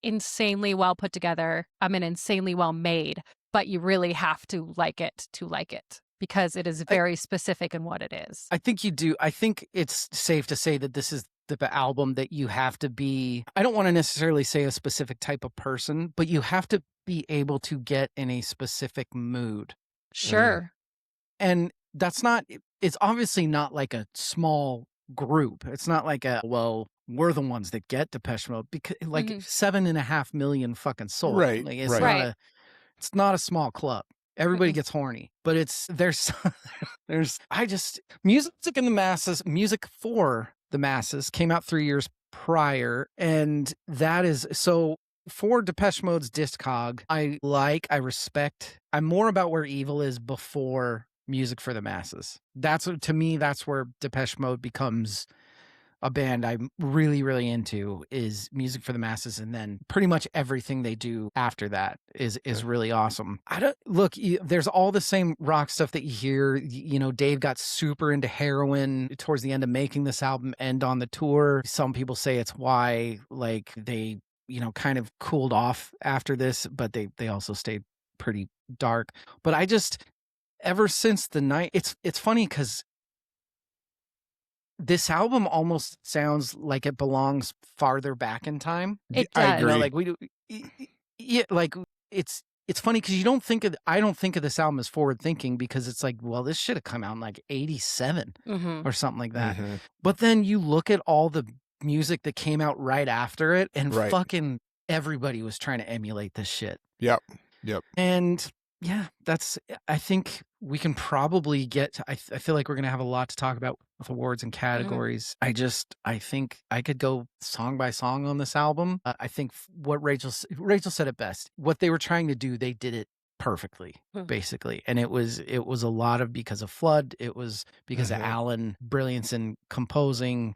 [SPEAKER 1] insanely well put together, and insanely well made, but you really have to like it because it is very specific in what it is.
[SPEAKER 3] I think you do. I think it's safe to say that this is the album that you have to be, I don't want to necessarily say a specific type of person, but you have to be able to get in a specific mood.
[SPEAKER 1] Sure.
[SPEAKER 3] And that's not, it's obviously not like a small group. It's not like we're the ones that get Depeche Mode, because like 7.5 million fucking souls.
[SPEAKER 2] Right,
[SPEAKER 3] Like, it's
[SPEAKER 2] right.
[SPEAKER 3] it's not a small club. Everybody gets horny, but music in the masses, music for the masses came out 3 years prior. And that is, so for Depeche Mode's discog, I respect, I'm more about where Evil is before music for the masses. To me, that's where Depeche Mode becomes a band I'm really, really into, is music for the masses. And then pretty much everything they do after that is really awesome. There's all the same rock stuff that you hear. You know, Dave got super into heroin towards the end of making this album and on the tour. Some people say it's why, like, they, you know, kind of cooled off after this, but they also stayed pretty dark. But ever since the night, it's funny because this album almost sounds like it belongs farther back in time.
[SPEAKER 1] It does.
[SPEAKER 2] I agree.
[SPEAKER 3] You know, like we do. Yeah, like it's funny because I don't think of this album as forward thinking, because it's like, well, this should have come out in like 87 or something like that. But then you look at all the music that came out right after it, and fucking everybody was trying to emulate this shit.
[SPEAKER 2] Yep.
[SPEAKER 3] And yeah, I think we can probably get to, I feel like we're going to have a lot to talk about with awards and categories. I think I could go song by song on this album. I think what Rachel said it best. What they were trying to do, they did it perfectly, basically. And it was a lot of because of Flood. It was because of Alan, brilliance in composing.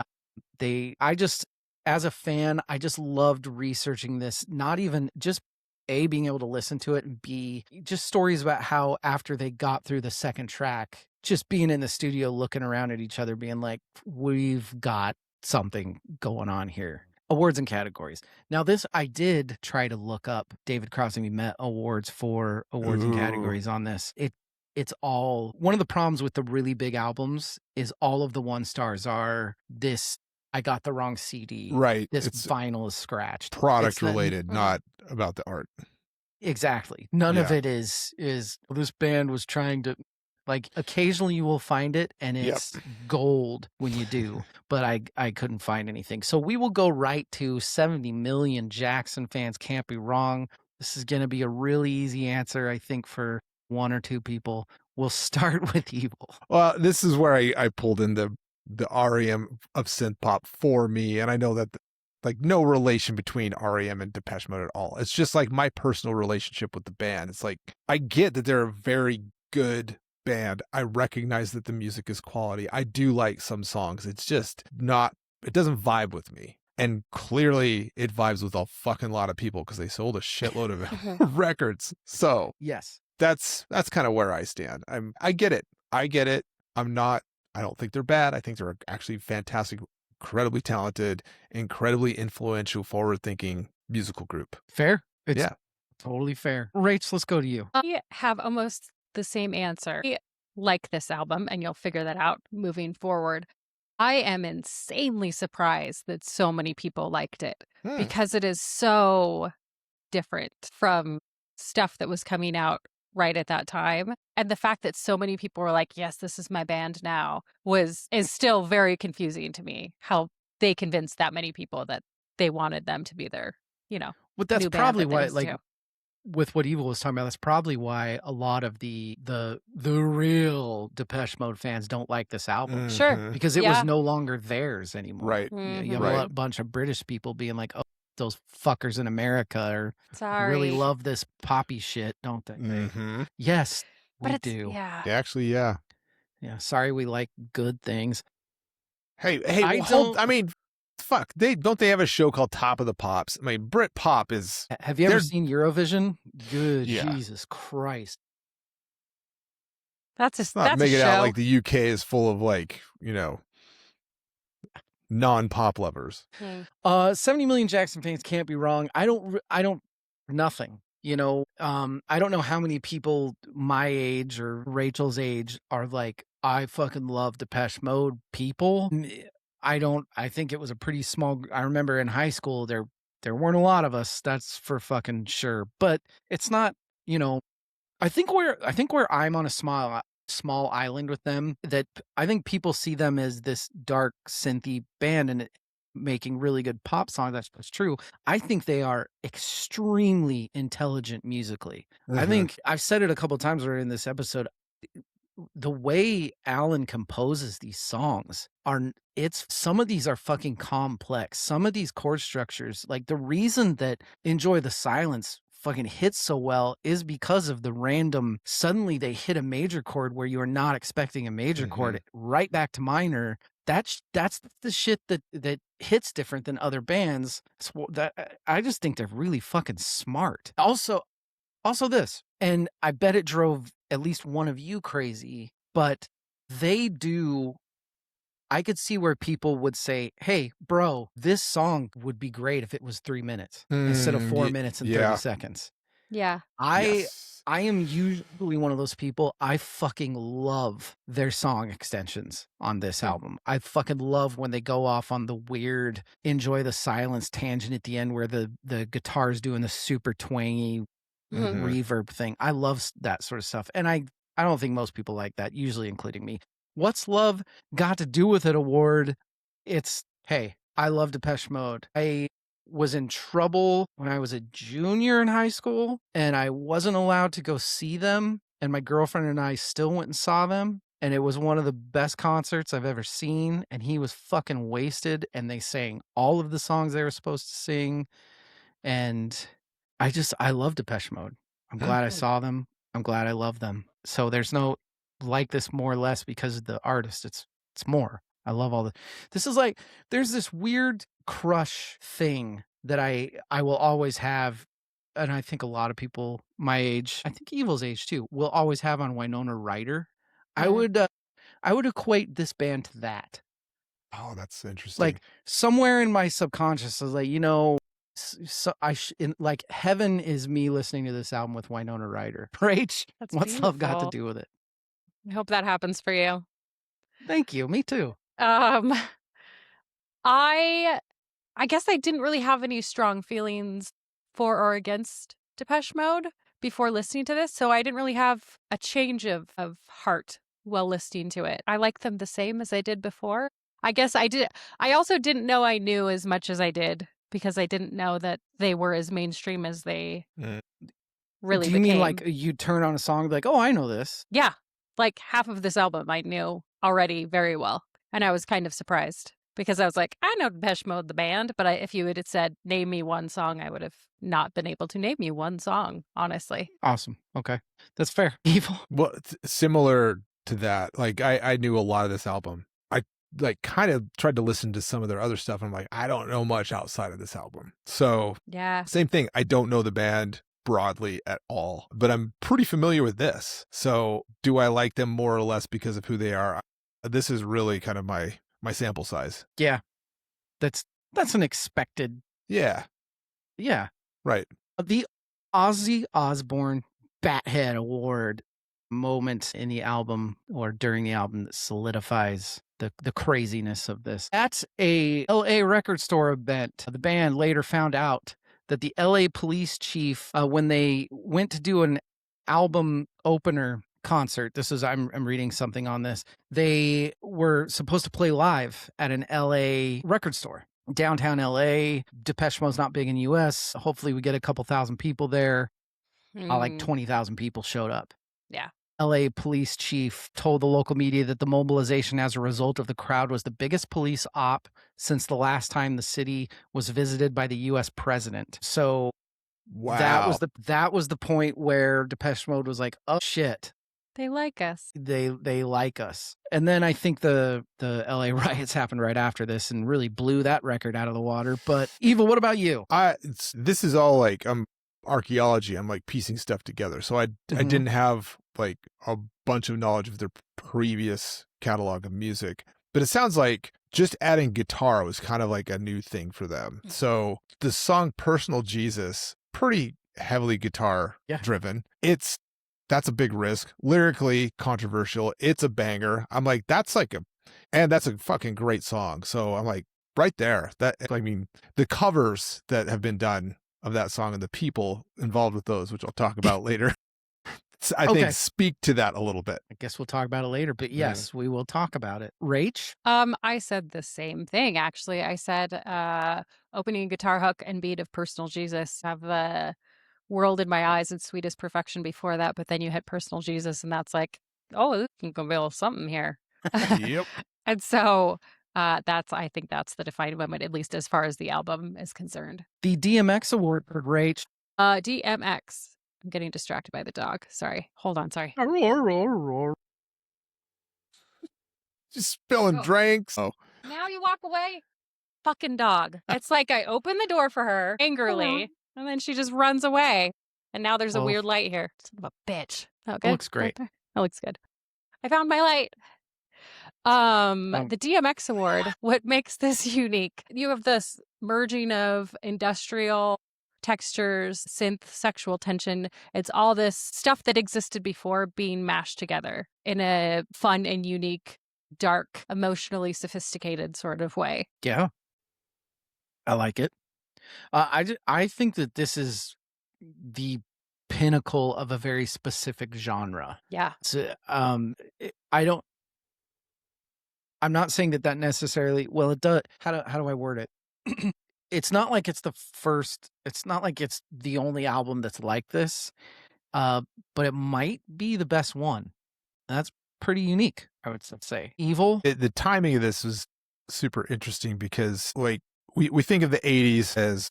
[SPEAKER 3] As a fan, I just loved researching this, not even just A, being able to listen to it, and B, just stories about how after they got through the second track, just being in the studio, looking around at each other, being like, we've got something going on here. Awards and categories. Now this, I did try to look up David Cross and Me Met awards for awards and categories on this. It's all, one of the problems with the really big albums is all of the 1 stars are this, I got the wrong CD.
[SPEAKER 2] Right.
[SPEAKER 3] This vinyl is scratched.
[SPEAKER 2] Product related, not about the art.
[SPEAKER 3] Exactly. None of it is well, this band was trying to, like, occasionally you will find it and it's gold when you do, but I couldn't find anything. So we will go right to 70 million Jackson fans can't be wrong. This is going to be a really easy answer, I think, for 1 or 2 people. We'll start with Evil.
[SPEAKER 2] Well, this is where I pulled in the REM of synth-pop for me, and I know that like no relation between REM and Depeche Mode at all. It's just like my personal relationship with the band. It's like, I get that they're a very good band. I recognize that the music is quality. I do like some songs. It's just not, it doesn't vibe with me. And clearly it vibes with a fucking lot of people because they sold a shitload of records. So
[SPEAKER 3] yes,
[SPEAKER 2] that's kind of where I stand. I get it. I don't think they're bad. I think they're actually fantastic, incredibly talented, incredibly influential, forward-thinking musical group.
[SPEAKER 3] Fair. It's totally fair. Rach, let's go to you.
[SPEAKER 1] I have almost the same answer. I like this album, and you'll figure that out moving forward. I am insanely surprised that so many people liked it because it is so different from stuff that was coming out right at that time. And the fact that so many people were like, yes, this is my band now, is still very confusing to me, how they convinced that many people that they wanted them to be their,
[SPEAKER 3] but that's
[SPEAKER 1] new band
[SPEAKER 3] probably
[SPEAKER 1] that they
[SPEAKER 3] why,
[SPEAKER 1] listened
[SPEAKER 3] like,
[SPEAKER 1] to.
[SPEAKER 3] with what Evil was talking about, that's probably why a lot of the real Depeche Mode fans don't like this album.
[SPEAKER 1] Sure.
[SPEAKER 3] Because it was no longer theirs anymore.
[SPEAKER 2] Right.
[SPEAKER 3] You have a bunch of British people being like, oh, those fuckers in America really love this poppy shit, don't they? Yes, we do.
[SPEAKER 1] Yeah.
[SPEAKER 2] Yeah.
[SPEAKER 3] Sorry, we like good things.
[SPEAKER 2] Hey, fuck. Don't they have a show called Top of the Pops? I mean, Brit Pop is.
[SPEAKER 3] Have you ever seen Eurovision? Good Jesus Christ.
[SPEAKER 1] That's
[SPEAKER 2] not making
[SPEAKER 1] a
[SPEAKER 2] it
[SPEAKER 1] show.
[SPEAKER 2] out like the UK is full of, like, non-pop lovers.
[SPEAKER 3] 70 Million Jackson fans can't be wrong. Nothing. You know, I don't know how many people my age or Rachel's age are like, I fucking love Depeche Mode people. I think it was a pretty small, I remember in high school, there weren't a lot of us, that's for fucking sure. But it's not, you know, I think where I'm on a small island with them, that I think people see them as this dark synthy band and making really good pop songs. That's true. I think they are extremely intelligent musically. I think I've said it a couple of times already in this episode. The way Alan composes these songs some of these are fucking complex. Some of these chord structures, like the reason that Enjoy the Silence fucking hits so well is because of the random, suddenly they hit a major chord where you are not expecting a major chord, right back to minor. That's the shit that hits different than other bands. I just think they're really fucking smart. Also this, and I bet it drove at least one of you crazy, but I could see where people would say, hey, bro, this song would be great if it was 3 minutes instead of 4 minutes and 30 seconds.
[SPEAKER 1] Yeah.
[SPEAKER 3] I am usually one of those people. I fucking love their song extensions on this album. I fucking love when they go off on the weird Enjoy the Silence tangent at the end where the guitar's doing the super twangy reverb thing. I love that sort of stuff. And I don't think most people like that, usually including me. What's Love Got to Do with It award? It's, hey, I love Depeche Mode. I was in trouble when I was a junior in high school and I wasn't allowed to go see them. And my girlfriend and I still went and saw them. And it was one of the best concerts I've ever seen. And he was fucking wasted. And they sang all of the songs they were supposed to sing. And I love Depeche Mode. I'm glad I saw them. I'm glad I love them. So there's no like this more or less because of the artist. It's more. I love this is like, there's this weird crush thing that I will always have. And I think a lot of people my age, I think Evil's age too, will always have on Winona Ryder. I would equate this band to that.
[SPEAKER 2] Oh, that's interesting.
[SPEAKER 3] Like somewhere in my subconscious, I was like, you know, so like heaven is me listening to this album with Winona Ryder. Right?
[SPEAKER 1] That's
[SPEAKER 3] What's
[SPEAKER 1] beautiful.
[SPEAKER 3] love got to do with it?
[SPEAKER 1] I hope that happens for you.
[SPEAKER 3] Thank you. Me too.
[SPEAKER 1] I guess I didn't really have any strong feelings for or against Depeche Mode before listening to this, so I didn't really have a change of heart while listening to it. I like them the same as I did before. I guess I also didn't know I knew as much as I did because I didn't know that they were as mainstream as they really
[SPEAKER 3] Do you
[SPEAKER 1] became.
[SPEAKER 3] mean like you turn on a song like, oh, I know this?
[SPEAKER 1] Yeah. Like half of this album I knew already very well. And I was kind of surprised because I was like, I know Depeche Mode, the band, but if you had said, name me one song, I would have not been able to name you one song, honestly.
[SPEAKER 3] Awesome. Okay. That's fair. Evil.
[SPEAKER 2] Well, similar to that, like I knew a lot of this album. I like kind of tried to listen to some of their other stuff. And I'm like, I don't know much outside of this album. So
[SPEAKER 1] yeah,
[SPEAKER 2] same thing. I don't know the band broadly at all, but I'm pretty familiar with this. So do I like them more or less because of who they are? This is really kind of my sample size.
[SPEAKER 3] Yeah. That's an expected.
[SPEAKER 2] Yeah.
[SPEAKER 3] Yeah.
[SPEAKER 2] Right.
[SPEAKER 3] The Ozzy Osbourne Bathead Award moment in the album or during the album that solidifies the craziness of this. At a LA record store event, the band later found out that the LA police chief, when they went to do an album opener concert, I'm reading something on this, they were supposed to play live at an LA record store. Downtown LA, Depeche Mode's not big in the US. Hopefully we get a couple thousand people there. Like 20,000 people showed up.
[SPEAKER 1] Yeah.
[SPEAKER 3] LA police chief told the local media that the mobilization as a result of the crowd was the biggest police op since the last time the city was visited by the US president. So
[SPEAKER 2] wow.
[SPEAKER 3] That was the point where Depeche Mode was like, oh shit.
[SPEAKER 1] They like us.
[SPEAKER 3] They like us. And then I think the LA riots happened right after this and really blew that record out of the water. But Eva, what about you?
[SPEAKER 2] This is all like archaeology. I'm like piecing stuff together. So I didn't have like a bunch of knowledge of their previous catalog of music. But it sounds like just adding guitar was kind of like a new thing for them. So the song Personal Jesus, pretty heavily guitar driven. That's a big risk. Lyrically controversial. It's a banger. I'm like, that's a fucking great song. So I'm like, right there. The covers that have been done of that song and the people involved with those, which I'll talk about later, I think speak to that a little bit.
[SPEAKER 3] I guess we'll talk about it later, but yes, we will talk about it. Rach?
[SPEAKER 1] I said the same thing, actually. I said opening guitar hook and beat of Personal Jesus have the world in my eyes and sweetest perfection before that, but then you hit Personal Jesus and that's like, oh, this can go a little something here.
[SPEAKER 2] Yep.
[SPEAKER 1] And so I think that's the defining moment, at least as far as the album is concerned.
[SPEAKER 3] The DMX award for Rach.
[SPEAKER 1] DMX. I'm getting distracted by the dog. Sorry. Hold on. Sorry.
[SPEAKER 2] Just spilling drinks. Oh.
[SPEAKER 1] Now you walk away. Fucking dog. It's like I open the door for her angrily, and then she just runs away. And now there's a weird light here. Son of a bitch. Okay.
[SPEAKER 3] Looks great.
[SPEAKER 1] That looks good. I found my light. The DMX award, what makes this unique? You have this merging of industrial textures, synth, sexual tension. It's all this stuff that existed before being mashed together in a fun and unique, dark, emotionally sophisticated way.
[SPEAKER 3] Yeah. I like it. I think that this is the pinnacle of a very specific genre.
[SPEAKER 1] Yeah.
[SPEAKER 3] So, I'm not saying that necessarily, well, it does. How do I word it? It's not like it's the only album that's like this, but it might be the best one. That's pretty unique, I would say. Evil.
[SPEAKER 2] The timing of this was super interesting because like we think of the 80s as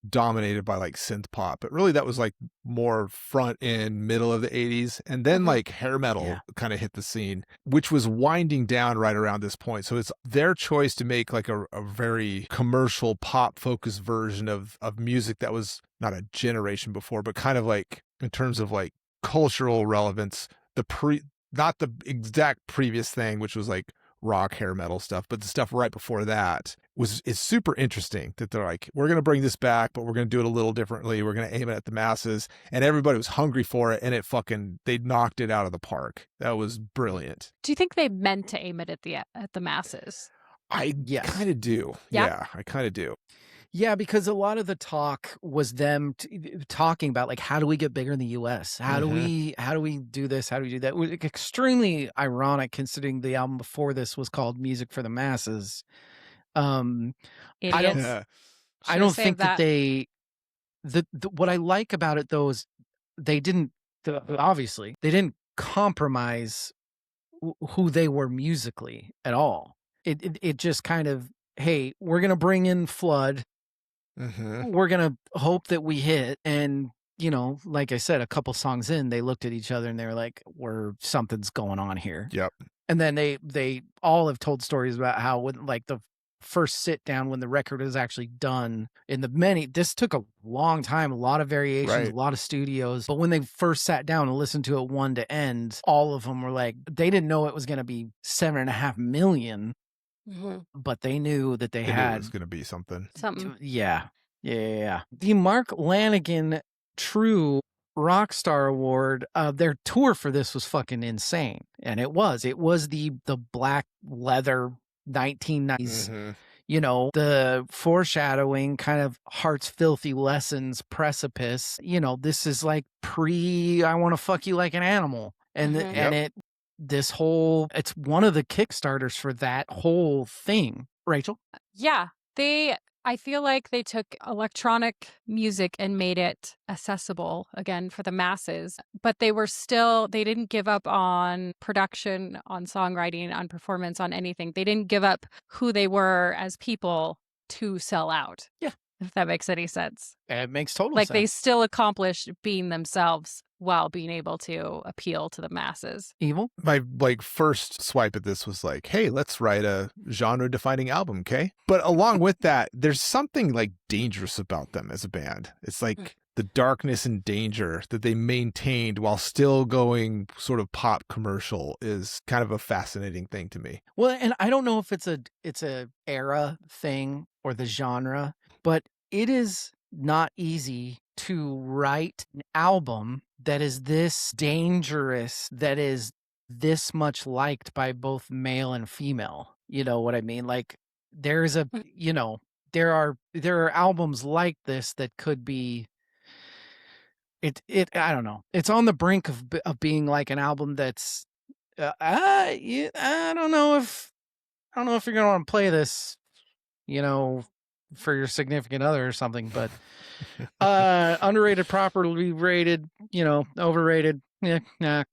[SPEAKER 2] dominated by like synth pop, but really that was like more front end middle of the 80s, and then like hair metal kind of hit the scene, which was winding down right around this point. So it's their choice to make like a very commercial pop focused version of music that was not a generation before, but kind of like in terms of like cultural relevance, not the exact previous thing, which was like rock hair metal stuff, but the stuff right before that is super interesting, that they're like, we're going to bring this back, but we're going to do it a little differently. We're going to aim it at the masses, and everybody was hungry for it, and they knocked it out of the park. That was brilliant.
[SPEAKER 1] Do you think they meant to aim it at the masses?
[SPEAKER 2] I kind of do. Yeah, I kind of do.
[SPEAKER 3] Yeah, because a lot of the talk was them talking about like, how do we get bigger in the U.S.? How do we do this? How do we do that? It was extremely ironic considering the album before this was called Music for the Masses. I don't think that they what I like about it though is they didn't compromise who they were musically at all. It just kind of, hey, we're gonna bring in Flood. We're gonna hope that we hit, and like I said, a couple songs in, they looked at each other and they were like, something's going on here.
[SPEAKER 2] Yep.
[SPEAKER 3] And then they all have told stories about how when like the first sit down when the record was actually done, this took a long time, a lot of variations, a lot of studios, but when they first sat down and listened to it one to end, all of them were like, they didn't know it was going to be 7.5 million. But they knew that they had,
[SPEAKER 2] it was going to be something.
[SPEAKER 3] Yeah. The Mark Lanigan True Rockstar Award, their tour for this was fucking insane, and it was the black leather 1990s, the foreshadowing kind of Heart's Filthy Lessons precipice. This is like I want to fuck you like an animal, and it's one of the Kickstarters for that whole thing. Rachel?
[SPEAKER 1] Yeah. I feel like they took electronic music and made it accessible again for the masses, but they didn't give up on production, on songwriting, on performance, on anything. They didn't give up who they were as people to sell out.
[SPEAKER 3] Yeah.
[SPEAKER 1] If that makes any sense.
[SPEAKER 3] It makes total
[SPEAKER 1] sense.
[SPEAKER 3] sense.
[SPEAKER 1] Like they still accomplished being themselves while being able to appeal to the masses.
[SPEAKER 3] Evil?
[SPEAKER 2] My first swipe at this was like, hey, let's write a genre defining album, okay? But along with that, there's something like dangerous about them as a band. It's like the darkness and danger that they maintained while still going sort of pop commercial is kind of a fascinating thing to me.
[SPEAKER 3] Well, and I don't know if it's a era thing or the genre, but it is not easy to write an album that is this dangerous, that is this much liked by both male and female. You know what I mean? Like there's a, you know, there are albums like this that could be I don't know. It's on the brink of being like an album that's I don't know if you're going to want to play this, you know, for your significant other or something, but underrated, properly rated, you know, overrated. Yeah, nah,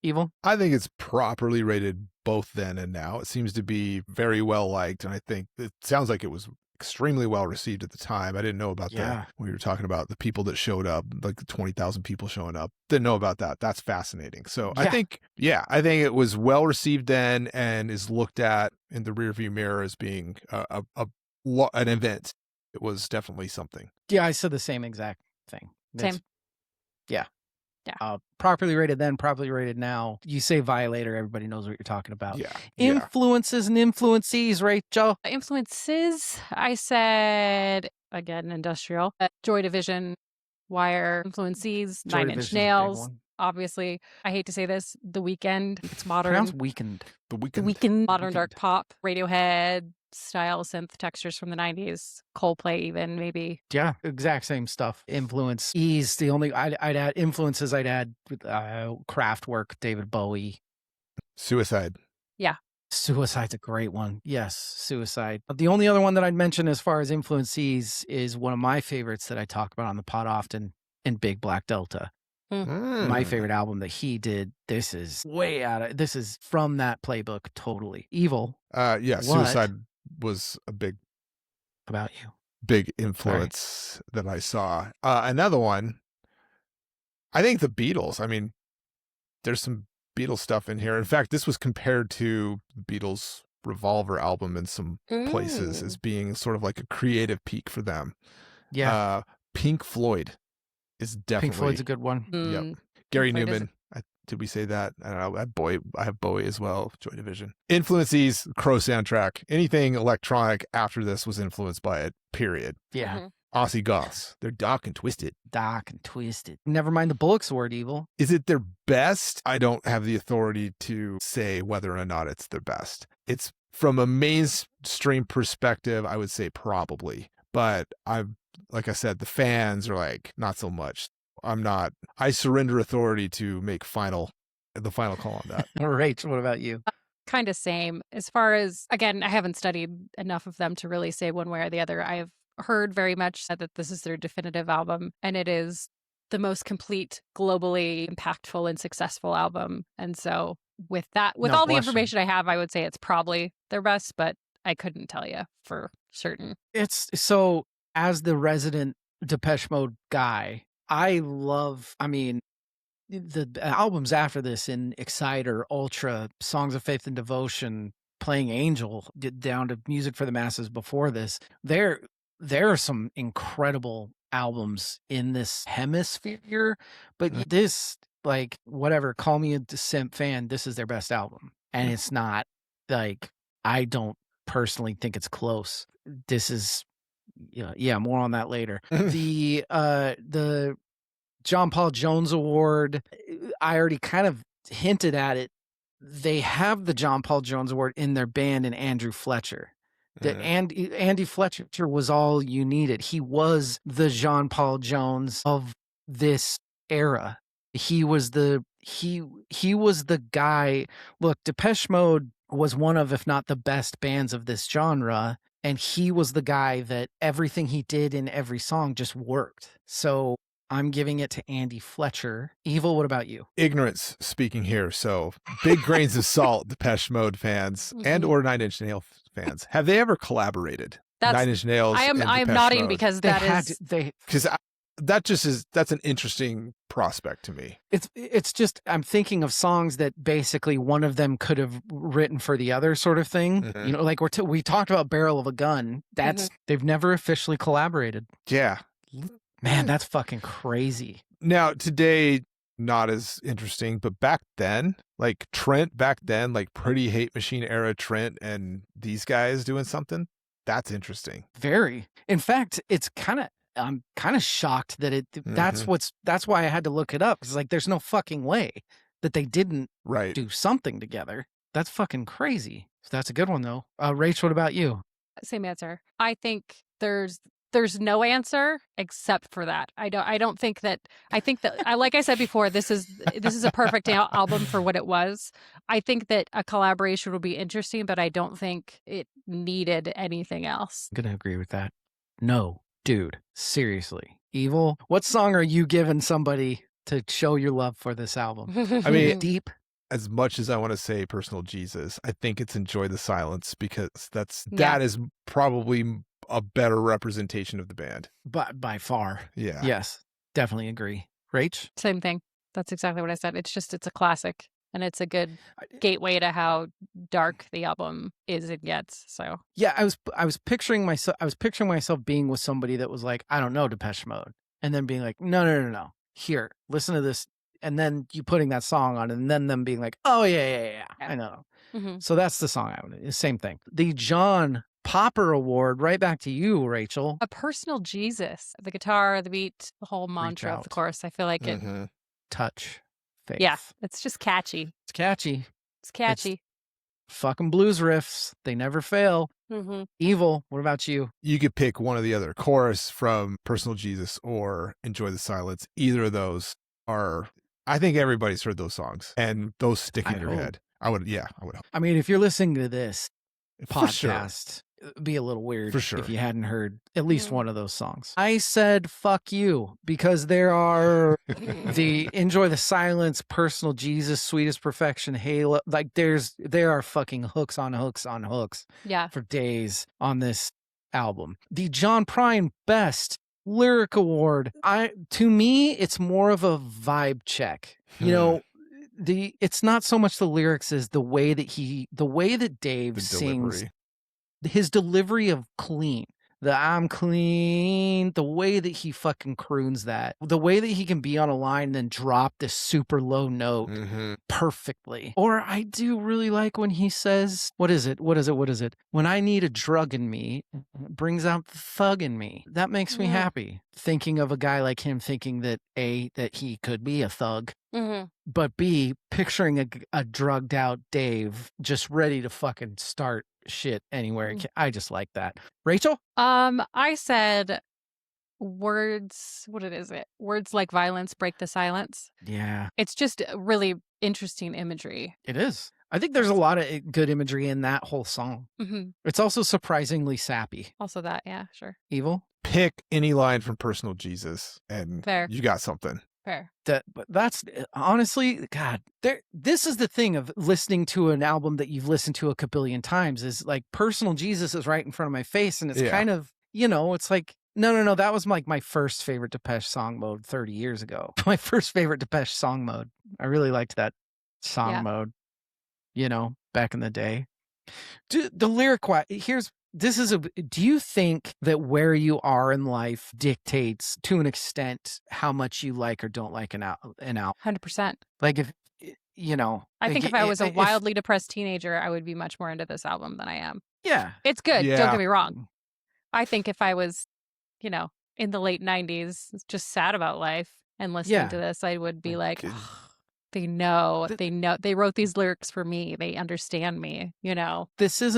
[SPEAKER 3] evil.
[SPEAKER 2] I think it's properly rated both then and now. It seems to be very well liked, and I think it sounds like it was extremely well received at the time. I didn't know about that when we were talking about the people that showed up, like the 20,000 people showing up. Didn't know about that. That's fascinating. So I think it was well received then and is looked at in the rearview mirror as being an event. It was definitely something.
[SPEAKER 3] Yeah, I said the same exact thing.
[SPEAKER 1] Same.
[SPEAKER 3] Yeah.
[SPEAKER 1] Yeah.
[SPEAKER 3] Properly rated then, properly rated now. You say Violator, everybody knows what you're talking about.
[SPEAKER 2] Yeah.
[SPEAKER 3] Influences and influences, Rachel.
[SPEAKER 1] Influences, I said, again, industrial. Joy Division, Wire, influences,
[SPEAKER 3] Joy
[SPEAKER 1] Nine Inch
[SPEAKER 3] Division's a big
[SPEAKER 1] Nails.
[SPEAKER 3] one.
[SPEAKER 1] Obviously, I hate to say this, The Weeknd. It's modern.
[SPEAKER 3] Pronounced Weekend.
[SPEAKER 2] The
[SPEAKER 1] The
[SPEAKER 2] Weeknd.
[SPEAKER 1] Weeknd, modern
[SPEAKER 3] Weeknd.
[SPEAKER 1] dark pop, Radiohead style synth textures from the 90s, Coldplay even maybe.
[SPEAKER 3] Yeah, exact same stuff. Influence. Ease. The only I'd add influences. I'd add Kraftwerk, David Bowie.
[SPEAKER 2] Suicide.
[SPEAKER 3] Suicide's a great one. Yes, Suicide. The only other one that I'd mention as far as influences is one of my favorites that I talk about on the pod often, in Big Black Delta. My favorite album that he did. This is way this is from that playbook totally. Evil.
[SPEAKER 2] Yeah, Suicide was a big
[SPEAKER 3] About you.
[SPEAKER 2] big influence that I saw. Another one, I think the Beatles. I mean, there's some Beatles stuff in here. In fact, this was compared to the Beatles' Revolver album in some places as being sort of like a creative peak for them.
[SPEAKER 3] Yeah.
[SPEAKER 2] Pink Floyd is definitely.
[SPEAKER 3] Pink Floyd's a good one.
[SPEAKER 2] Yep. Gary
[SPEAKER 1] Floyd
[SPEAKER 2] Newman. Did we say that? I don't know. I have Bowie as well. Joy Division. Influences, Crow soundtrack. Anything electronic after this was influenced by it. Period.
[SPEAKER 3] Yeah.
[SPEAKER 2] Aussie Goths. They're dark and twisted.
[SPEAKER 3] Dark and twisted. Never mind the Bullock Sword, Evil.
[SPEAKER 2] Is it their best? I don't have the authority to say whether or not it's their best. It's from a mainstream perspective, I would say probably. But like I said, the fans are like, not so much. I surrender authority to make the final call on that.
[SPEAKER 3] Rach, what about you?
[SPEAKER 1] Kind of same. As far as, again, I haven't studied enough of them to really say one way or the other. I've heard very much that this is their definitive album, and it is the most complete, globally impactful and successful album. And so with all the information I have, I would say it's probably their best, but I couldn't tell you for certain.
[SPEAKER 3] It's so, as the resident Depeche Mode guy, the albums after this in Exciter, Ultra, Songs of Faith and Devotion, Playing Angel, down to Music for the Masses before this, there are some incredible albums in this hemisphere, but this, like, whatever, call me a simp fan, this is their best album. And it's not, like, I don't personally think it's close. This is, more on that later. The John Paul Jones Award, I already kind of hinted at it. They have the John Paul Jones Award in their band in Andrew Fletcher. Andy Fletcher was all you needed. He was the John Paul Jones of this era. He was the guy. Look, Depeche Mode was one of, if not the best bands of this genre. And he was the guy that everything he did in every song just worked. So I'm giving it to Andy Fletcher. Evil, what about you?
[SPEAKER 2] Ignorance speaking here. So big grains of salt, Depeche Mode fans and or Nine Inch Nails fans. Have they ever collaborated? Nine Inch Nails.
[SPEAKER 1] I am nodding because
[SPEAKER 2] that's an interesting prospect to me.
[SPEAKER 3] It's just, I'm thinking of songs that basically one of them could have written for the other, sort of thing.
[SPEAKER 2] Mm-hmm.
[SPEAKER 3] You know, like we talked about Barrel of a Gun. They've never officially collaborated.
[SPEAKER 2] Yeah.
[SPEAKER 3] Man, that's fucking crazy.
[SPEAKER 2] Now, today, not as interesting, but back then, like Trent back then, like Pretty Hate Machine era Trent and these guys doing something, that's interesting.
[SPEAKER 3] Very. In fact, I'm kind of shocked that that's why I had to look it up. Because like, there's no fucking way that they didn't
[SPEAKER 2] Right.
[SPEAKER 3] do something together. That's fucking crazy. That's a good one though. Rach, what about you?
[SPEAKER 1] Same answer. I think there's no answer except for that. I think that like I said before, this is a perfect album for what it was. I think that a collaboration would be interesting, but I don't think it needed anything else.
[SPEAKER 3] I'm gonna agree with that. No, dude, seriously. Evil, what song are you giving somebody to show your love for this album?
[SPEAKER 2] I mean,
[SPEAKER 3] Deep.
[SPEAKER 2] As much as I want to say Personal Jesus, I think it's Enjoy the Silence, because that is probably a better representation of the band.
[SPEAKER 3] By far.
[SPEAKER 2] Yeah.
[SPEAKER 3] Yes, definitely agree. Rach?
[SPEAKER 1] Same thing. That's exactly what I said. It's a classic, and it's a good gateway to how dark the album is and gets. So
[SPEAKER 3] yeah, I was picturing myself being with somebody that was like, I don't know Depeche Mode, and then being like, no. Here, listen to this. And then you putting that song on, and then them being like, oh, yeah. I know.
[SPEAKER 1] Mm-hmm.
[SPEAKER 3] So that's the song I would. Same thing. The John Popper Award, right back to you, Rachel.
[SPEAKER 1] A Personal Jesus. The guitar, the beat, the whole mantra of the chorus. I feel like it.
[SPEAKER 3] Touch faith.
[SPEAKER 1] Yeah, it's just catchy.
[SPEAKER 3] It's catchy.
[SPEAKER 1] It's
[SPEAKER 3] fucking blues riffs. They never fail.
[SPEAKER 1] Mm-hmm.
[SPEAKER 3] Evil, what about you?
[SPEAKER 2] You could pick one or the other. Chorus from Personal Jesus or Enjoy the Silence. Either of those are... I think everybody's heard those songs, and those stick in your head. I would hope.
[SPEAKER 3] I mean, if you're listening to this podcast,
[SPEAKER 2] sure.
[SPEAKER 3] It'd be a little weird
[SPEAKER 2] for sure
[SPEAKER 3] if you hadn't heard at least one of those songs. I said fuck you because there are the Enjoy the Silence, Personal Jesus, Sweetest Perfection, Halo. Like there are fucking hooks on hooks on hooks for days on this album. The John Prine Best Lyric Award. To me, it's more of a vibe check. You know, it's not so much the lyrics as the way that Dave sings, his delivery of clean. The I'm clean, the way that he fucking croons that, the way that he can be on a line and then drop this super low note perfectly. Or I do really like when he says, what is it? When I need a drug in me, it brings out the thug in me. That makes me happy. Thinking of a guy like him, thinking that A, that he could be a thug, but B, picturing a drugged out Dave just ready to fucking start shit anywhere. I just like that. Rachel?
[SPEAKER 1] I said words, words like violence break the silence.
[SPEAKER 3] Yeah.
[SPEAKER 1] It's just really interesting imagery.
[SPEAKER 3] It is. I think there's a lot of good imagery in that whole song. It's also surprisingly sappy.
[SPEAKER 1] Also that, yeah, sure.
[SPEAKER 3] Evil?
[SPEAKER 2] Pick any line from Personal Jesus and you got something.
[SPEAKER 1] Fair.
[SPEAKER 3] That's honestly, God, this is the thing of listening to an album that you've listened to a kabillion times is like Personal Jesus is right in front of my face. And it's kind of, it's like, no, that was like my first favorite Depeche song mode 30 years ago. My first favorite Depeche song mode. I really liked that song mode, back in the day. The lyric, do you think that where you are in life dictates to an extent how much you like or don't like an album?
[SPEAKER 1] 100%.
[SPEAKER 3] Like if,
[SPEAKER 1] I think if I was a wildly depressed teenager, I would be much more into this album than I am.
[SPEAKER 3] Yeah.
[SPEAKER 1] It's good. Yeah. Don't get me wrong. I think if I was, in the late 90s, just sad about life and listening to this, I would be like, they wrote these lyrics for me. They understand me,
[SPEAKER 3] This is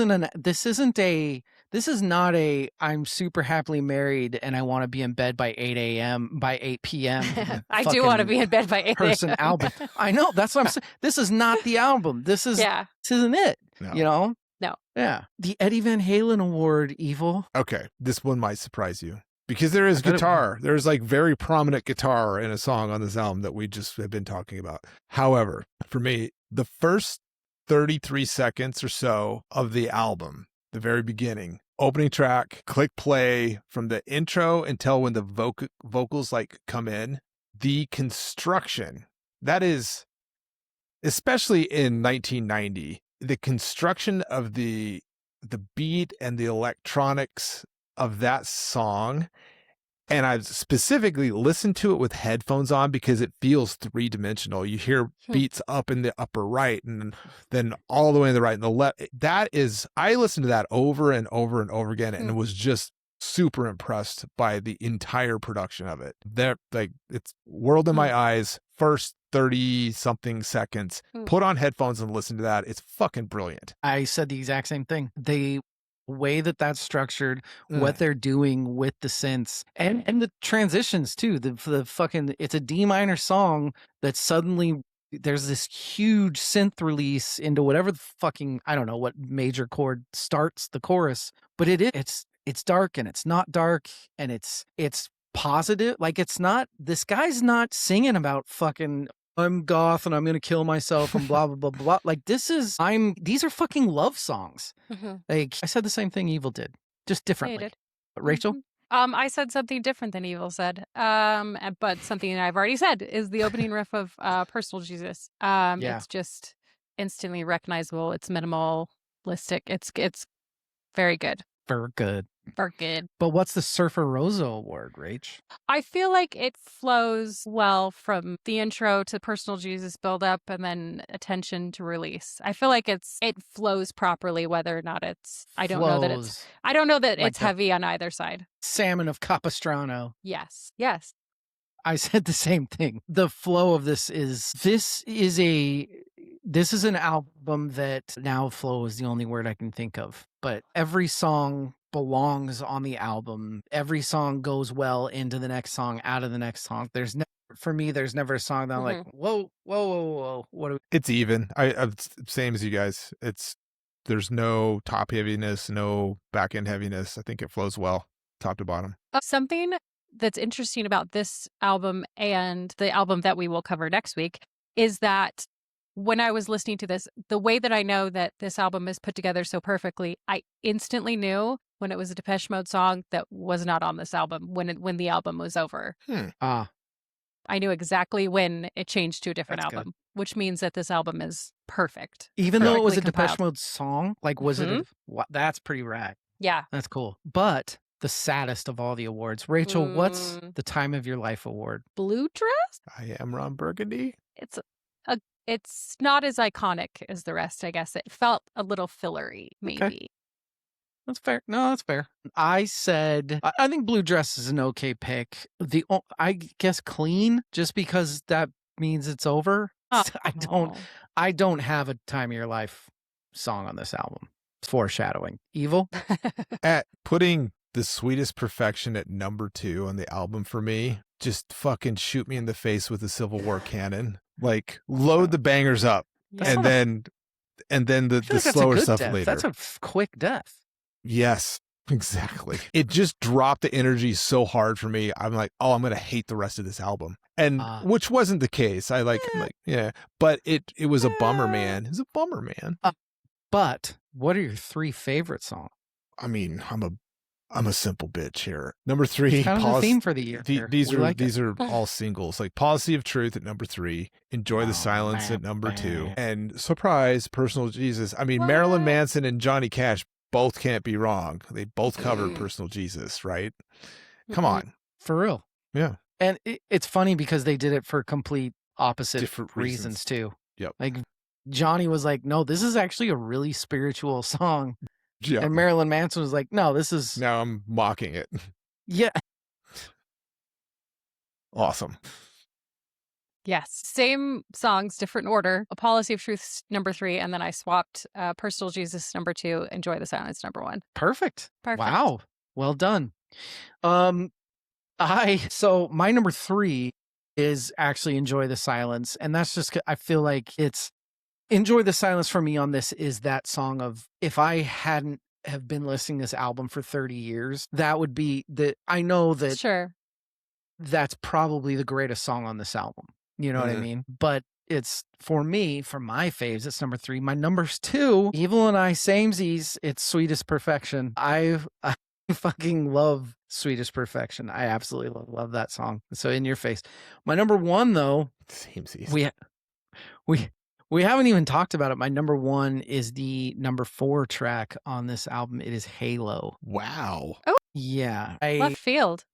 [SPEAKER 3] not a I'm super happily married and I want to be in bed by 8 p.m.
[SPEAKER 1] I do want to be in bed by 8 a.m.
[SPEAKER 3] person album. I know. That's what I'm saying. This is not the album. This isn't it.
[SPEAKER 1] No.
[SPEAKER 3] No. Yeah. The Eddie Van Halen Award, Evil.
[SPEAKER 2] Okay. This one might surprise you. Because there is guitar. There's like very prominent guitar in a song on this album that we just have been talking about. However, for me, the first 33 seconds or so of the album, the very beginning, opening track, click play from the intro until when the vocals like come in, the construction, that is, especially in 1990, the construction of the beat and the electronics of that song And I've specifically listened to it with headphones on because it feels three-dimensional. You hear beats up in the upper right and then all the way in the right and the left. I listened to that over and over and over again and was just super impressed by the entire production of it. It's world in my eyes, first 30 something seconds. Put on headphones and listen to that. It's fucking brilliant.
[SPEAKER 3] I said the exact same thing. The way that's structured, what they're doing with the synths and the transitions too. The fucking, it's a D minor song that suddenly there's this huge synth release into whatever the fucking, I don't know what major chord starts the chorus, but it's dark and it's not dark and it's positive. Like it's not, this guy's not singing about fucking I'm goth and I'm going to kill myself and blah, blah, blah, blah. Like these are fucking love songs. Like I said the same thing Evil did, just differently. But Rachel?
[SPEAKER 1] I said something different than Evil said. But something I've already said is the opening riff of Personal Jesus. It's just instantly recognizable. It's minimalistic. It's very good.
[SPEAKER 3] Very good.
[SPEAKER 1] Very good.
[SPEAKER 3] But what's the Surfer Rosa Award, Rach?
[SPEAKER 1] I feel like it flows well from the intro to Personal Jesus build up and then attention to release. I feel like it flows properly, whether or not I don't know that it's heavy on either side.
[SPEAKER 3] Salmon of Capistrano.
[SPEAKER 1] Yes.
[SPEAKER 3] I said the same thing. The flow of this is an album that now flow is the only word I can think of, but every song belongs on the album. Every song goes well into the next song, out of the next song. There's never a song that I'm like, whoa.
[SPEAKER 2] It's even. I'm same as you guys. There's no top heaviness, no back end heaviness. I think it flows well, top to bottom.
[SPEAKER 1] Something that's interesting about this album and the album that we will cover next week is that when I was listening to this, the way that I know that this album is put together so perfectly, I instantly knew when it was a Depeche Mode song that was not on this album when the album was over. I knew exactly when it changed to a different album, which means that this album is perfect.
[SPEAKER 3] Even though it was a Depeche Mode song, like was it? That's pretty rad.
[SPEAKER 1] Yeah,
[SPEAKER 3] that's cool. But the saddest of all the awards, Rachel, what's the Time of Your Life award?
[SPEAKER 1] Blue Dress?
[SPEAKER 2] I Am Ron Burgundy.
[SPEAKER 1] It's not as iconic as the rest, I guess. It felt a little fillery, maybe.
[SPEAKER 3] Okay. That's fair. No, that's fair. I said, I think Blue Dress is an okay pick. I guess Clean, just because that means it's over.
[SPEAKER 1] Oh.
[SPEAKER 3] I don't have a Time of Your Life song on this album. It's foreshadowing. Evil?
[SPEAKER 2] At putting The Sweetest Perfection at number 2 on the album for me, just fucking shoot me in the face with a Civil War cannon. Like load the bangers up and then the slower stuff later.
[SPEAKER 3] That's a quick death.
[SPEAKER 2] Yes, exactly. It just dropped the energy so hard for me. I'm like, oh, I'm going to hate the rest of this album. And which wasn't the case. But it was a bummer, man. It was a bummer, man.
[SPEAKER 3] But what are your 3 favorite songs?
[SPEAKER 2] I mean, I'm a simple bitch here. Number 3,
[SPEAKER 3] kind of the theme for the year.
[SPEAKER 2] These are all singles. Like Policy of Truth at number 3, Enjoy the Silence at number 2, and surprise, Personal Jesus. I mean, Marilyn Manson and Johnny Cash both can't be wrong. They both covered Personal Jesus, right? Come on,
[SPEAKER 3] for real.
[SPEAKER 2] Yeah,
[SPEAKER 3] and it's funny because they did it for complete opposite different reasons too.
[SPEAKER 2] Yep.
[SPEAKER 3] Like Johnny was like, "No, this is actually a really spiritual song."
[SPEAKER 2] Yeah.
[SPEAKER 3] And Marilyn Manson was like, no, this is...
[SPEAKER 2] Now I'm mocking it.
[SPEAKER 3] Yeah.
[SPEAKER 2] Awesome.
[SPEAKER 1] Yes. Same songs, different order. A Policy of Truth, number 3. And then I swapped Personal Jesus, number 2. Enjoy the Silence, number 1.
[SPEAKER 3] Perfect. Wow. Well done. So my number 3 is actually Enjoy the Silence. And that's just, I feel like it's... Enjoy the Silence for me on this is that song of, if I hadn't have been listening to this album for 30 years, that would be I know that that's probably the greatest song on this album. You know what I mean? But it's, for me, for my faves, it's number 3. My number's 2, Evil and I Samesies, it's Sweetest Perfection. I fucking love Sweetest Perfection. I absolutely love that song. So in your face. My number 1, though,
[SPEAKER 2] Samesies.
[SPEAKER 3] We haven't even talked about it. My number 1 is the number 4 track on this album. It is Halo.
[SPEAKER 2] Wow.
[SPEAKER 1] Oh.
[SPEAKER 3] Yeah.
[SPEAKER 1] Left field.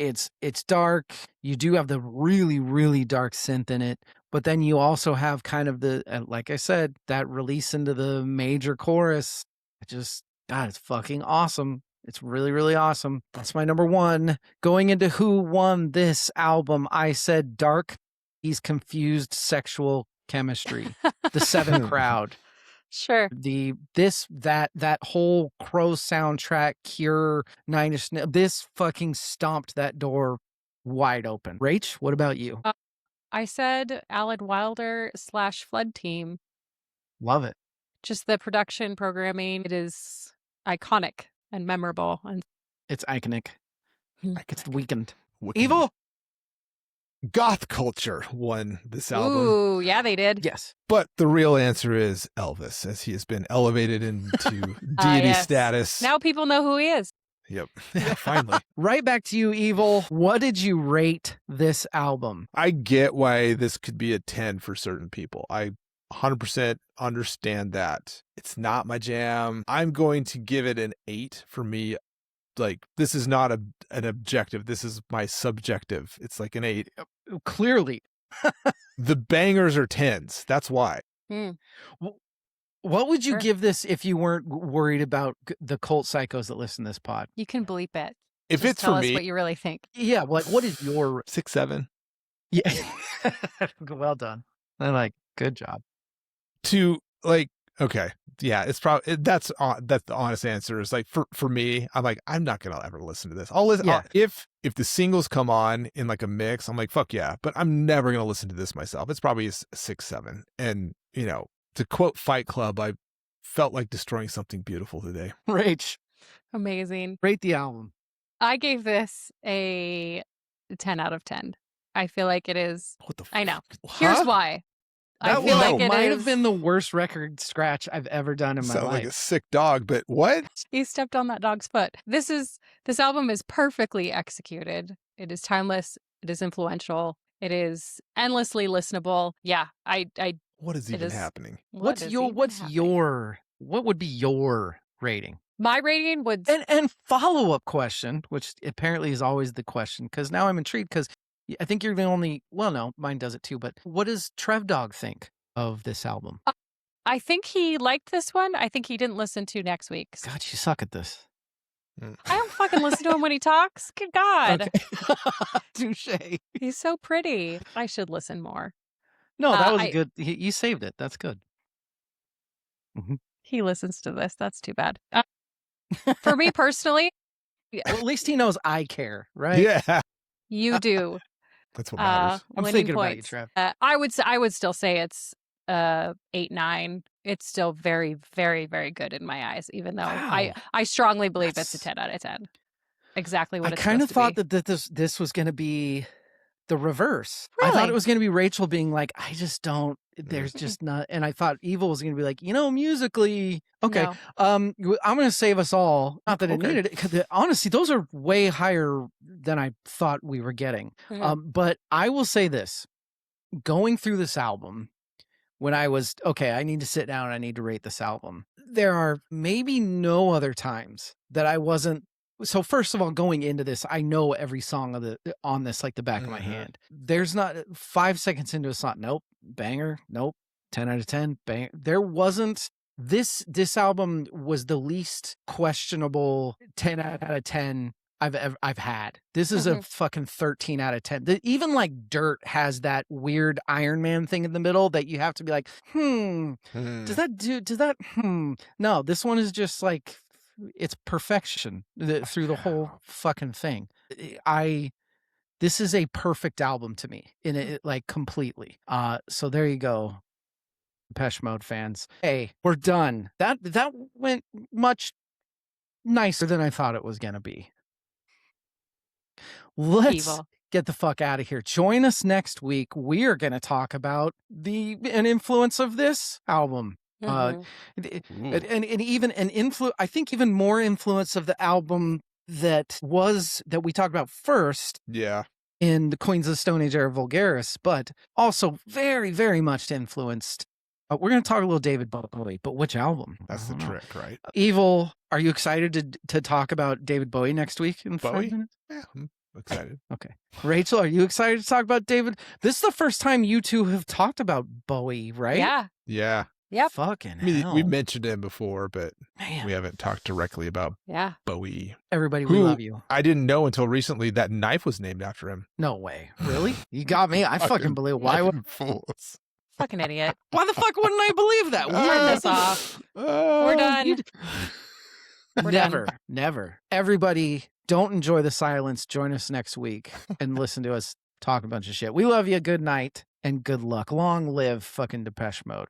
[SPEAKER 3] It's dark. You do have the really, really dark synth in it, but then you also have kind of the, like I said, that release into the major chorus. God, it's fucking awesome. It's really, really awesome. That's my number one. Going into who won this album, I said Dark. He's confused sexual chemistry. The Seven Crowd.
[SPEAKER 1] Sure.
[SPEAKER 3] That whole Crow soundtrack, Cure, Nine Inch Nails, this fucking stomped that door wide open. Rach, what about you?
[SPEAKER 1] I said Alan Wilder / Flood Team.
[SPEAKER 3] Love it.
[SPEAKER 1] Just the production programming, it is iconic and memorable. And
[SPEAKER 3] It's iconic. It's the weekend.
[SPEAKER 2] Wicked.
[SPEAKER 3] Evil.
[SPEAKER 2] Goth culture won this album.
[SPEAKER 1] Ooh, yeah, they did.
[SPEAKER 3] Yes.
[SPEAKER 2] But the real answer is Elvis, as he has been elevated into deity
[SPEAKER 1] Yes.
[SPEAKER 2] status.
[SPEAKER 1] Now people know who he is.
[SPEAKER 2] Yep. Yeah, finally.
[SPEAKER 3] Right back to you, Evil. What did you rate this album?
[SPEAKER 2] I get why this could be a 10 for certain people. I 100% understand that. It's not my jam. I'm going to give it an 8 for me. Like, this is not an objective. This is my subjective. It's like an 8.
[SPEAKER 3] Clearly.
[SPEAKER 2] The bangers are 10s. That's why.
[SPEAKER 3] What would you
[SPEAKER 1] Sure.
[SPEAKER 3] give this if you weren't worried about the cult psychos that listen to this pod?
[SPEAKER 1] You can bleep it.
[SPEAKER 2] If
[SPEAKER 1] Just
[SPEAKER 2] it's
[SPEAKER 1] tell
[SPEAKER 2] for
[SPEAKER 1] us
[SPEAKER 2] me,
[SPEAKER 1] what you really think.
[SPEAKER 3] Yeah, like what is your
[SPEAKER 2] 6, 7.
[SPEAKER 3] Yeah. Well done. I like good job.
[SPEAKER 2] To like, okay. Yeah, it's probably that's the honest answer is like for me, I'm like, I'm not gonna ever listen to this. I'll listen
[SPEAKER 3] Yeah.
[SPEAKER 2] if the singles come on in like a mix, I'm like, fuck yeah, but I'm never gonna listen to this myself. It's probably a 6, 7. And to quote Fight Club, I felt like destroying something beautiful today.
[SPEAKER 3] Rach,
[SPEAKER 1] Amazing.
[SPEAKER 3] rate the album.
[SPEAKER 1] I gave this a 10 out of 10. I feel like it is.
[SPEAKER 2] What the
[SPEAKER 1] I know.
[SPEAKER 2] Huh?
[SPEAKER 1] Here's why. I
[SPEAKER 2] That
[SPEAKER 1] feel
[SPEAKER 2] one
[SPEAKER 1] like it
[SPEAKER 3] might
[SPEAKER 1] is.
[SPEAKER 3] have been the worst record scratch I've ever done in my
[SPEAKER 2] Sound like a
[SPEAKER 3] life.
[SPEAKER 2] sick dog, but what?
[SPEAKER 1] He stepped on that dog's foot. This album is perfectly executed. It is timeless. It is influential. It is endlessly listenable. Yeah,
[SPEAKER 2] What is
[SPEAKER 1] It
[SPEAKER 2] even
[SPEAKER 1] is-
[SPEAKER 2] happening?
[SPEAKER 3] What would be your rating?
[SPEAKER 1] My rating would.
[SPEAKER 3] And follow-up question, which apparently is always the question, because now I'm intrigued because I think you're the only, well, no, mine does it too, but what does Trev Dog think of this album?
[SPEAKER 1] I think he liked this one. I think he didn't listen to next week's.
[SPEAKER 3] God, you suck at this.
[SPEAKER 1] I don't fucking listen to him when he talks. Good God.
[SPEAKER 3] Okay. Touche.
[SPEAKER 1] He's so pretty. I should listen more.
[SPEAKER 3] No, that was
[SPEAKER 1] I-
[SPEAKER 3] good. You saved it. That's good.
[SPEAKER 1] He listens to this. That's too bad. For me personally,
[SPEAKER 3] Well, at least he knows I care, right?
[SPEAKER 2] Yeah,
[SPEAKER 1] you do.
[SPEAKER 2] that's what matters.
[SPEAKER 3] I'm
[SPEAKER 1] winning
[SPEAKER 3] thinking about you,
[SPEAKER 1] points.
[SPEAKER 3] Trev.
[SPEAKER 1] I would still say it's 8, 9. It's still very, very, very good in my eyes, even though
[SPEAKER 3] Wow.
[SPEAKER 1] I strongly believe it's a
[SPEAKER 3] That's-
[SPEAKER 1] 10 out of 10. Exactly what
[SPEAKER 3] I
[SPEAKER 1] it's
[SPEAKER 3] kind of
[SPEAKER 1] supposed
[SPEAKER 3] thought that this was going to be the reverse. I
[SPEAKER 1] Really?
[SPEAKER 3] thought it was going to be Rachel being like, I just don't, there's just not, and I thought Evil was going to be like, musically, okay.
[SPEAKER 1] No.
[SPEAKER 3] I'm going to save us all. Not that it
[SPEAKER 2] Okay.
[SPEAKER 3] needed it, because honestly, those are way higher than I thought we were getting.
[SPEAKER 1] Mhm.
[SPEAKER 3] But I will say this, going through this album, when I was, okay, I need to sit down and I need to rate this album. There are maybe no other times that I wasn't. So first of all, going into this, I know every song on this like the back of my
[SPEAKER 2] Mhm.
[SPEAKER 3] hand. There's not 5 seconds into a song. Nope. Banger. Nope. 10 out of 10. Bang. There wasn't. This album was the least questionable 10 out of 10 I've had. This is a
[SPEAKER 1] Mhm.
[SPEAKER 3] fucking 13 out of 10. Even like Dirt has that weird Iron Man thing in the middle that you have to be like, does that no, this one is just like, it's perfection through the whole fucking thing. This is a perfect album to me in it, like completely. So there you go, Depeche Mode fans. Hey, we're done. That went much nicer than I thought it was gonna be. Let's
[SPEAKER 1] Evil.
[SPEAKER 3] get the fuck out of here. Join us next week. We are going to talk about an influence of this album.
[SPEAKER 1] Mhm.
[SPEAKER 3] And even an influence, I think even more influence of the album that we talked about first
[SPEAKER 2] Yeah.
[SPEAKER 3] in the Queens of the Stone Age era Vulgaris, but also very, very much influenced. We're going to talk a little David Bowie, but which album?
[SPEAKER 2] That's the
[SPEAKER 3] I don't know.
[SPEAKER 2] trick, right?
[SPEAKER 3] Evil, are you excited to talk about David Bowie next week in 5
[SPEAKER 2] Bowie?
[SPEAKER 3] minutes?
[SPEAKER 2] Yeah, excited.
[SPEAKER 3] Okay. Rachel, are you excited to talk about David? This is the first time you two have talked about Bowie, right?
[SPEAKER 1] Yeah.
[SPEAKER 2] Yeah.
[SPEAKER 1] Yep.
[SPEAKER 3] Fucking
[SPEAKER 2] I mean,
[SPEAKER 3] hell.
[SPEAKER 2] we've mentioned him before, but
[SPEAKER 3] Man.
[SPEAKER 2] we haven't talked directly about
[SPEAKER 1] Yeah.
[SPEAKER 2] Bowie.
[SPEAKER 3] Everybody, we
[SPEAKER 2] Who
[SPEAKER 3] love you.
[SPEAKER 2] I didn't know until recently that knife was named after him.
[SPEAKER 3] No way. Really? You got me. I fucking believe. Why
[SPEAKER 2] fools?
[SPEAKER 1] Fucking idiot.
[SPEAKER 3] Why the fuck wouldn't I believe that?
[SPEAKER 1] Turn this off. We're done. We're
[SPEAKER 3] Never,
[SPEAKER 1] done.
[SPEAKER 3] never. Everybody, don't enjoy the silence. Join us next week and listen to us talk a bunch of shit. We love you. Good night and good luck. Long live fucking Depeche Mode.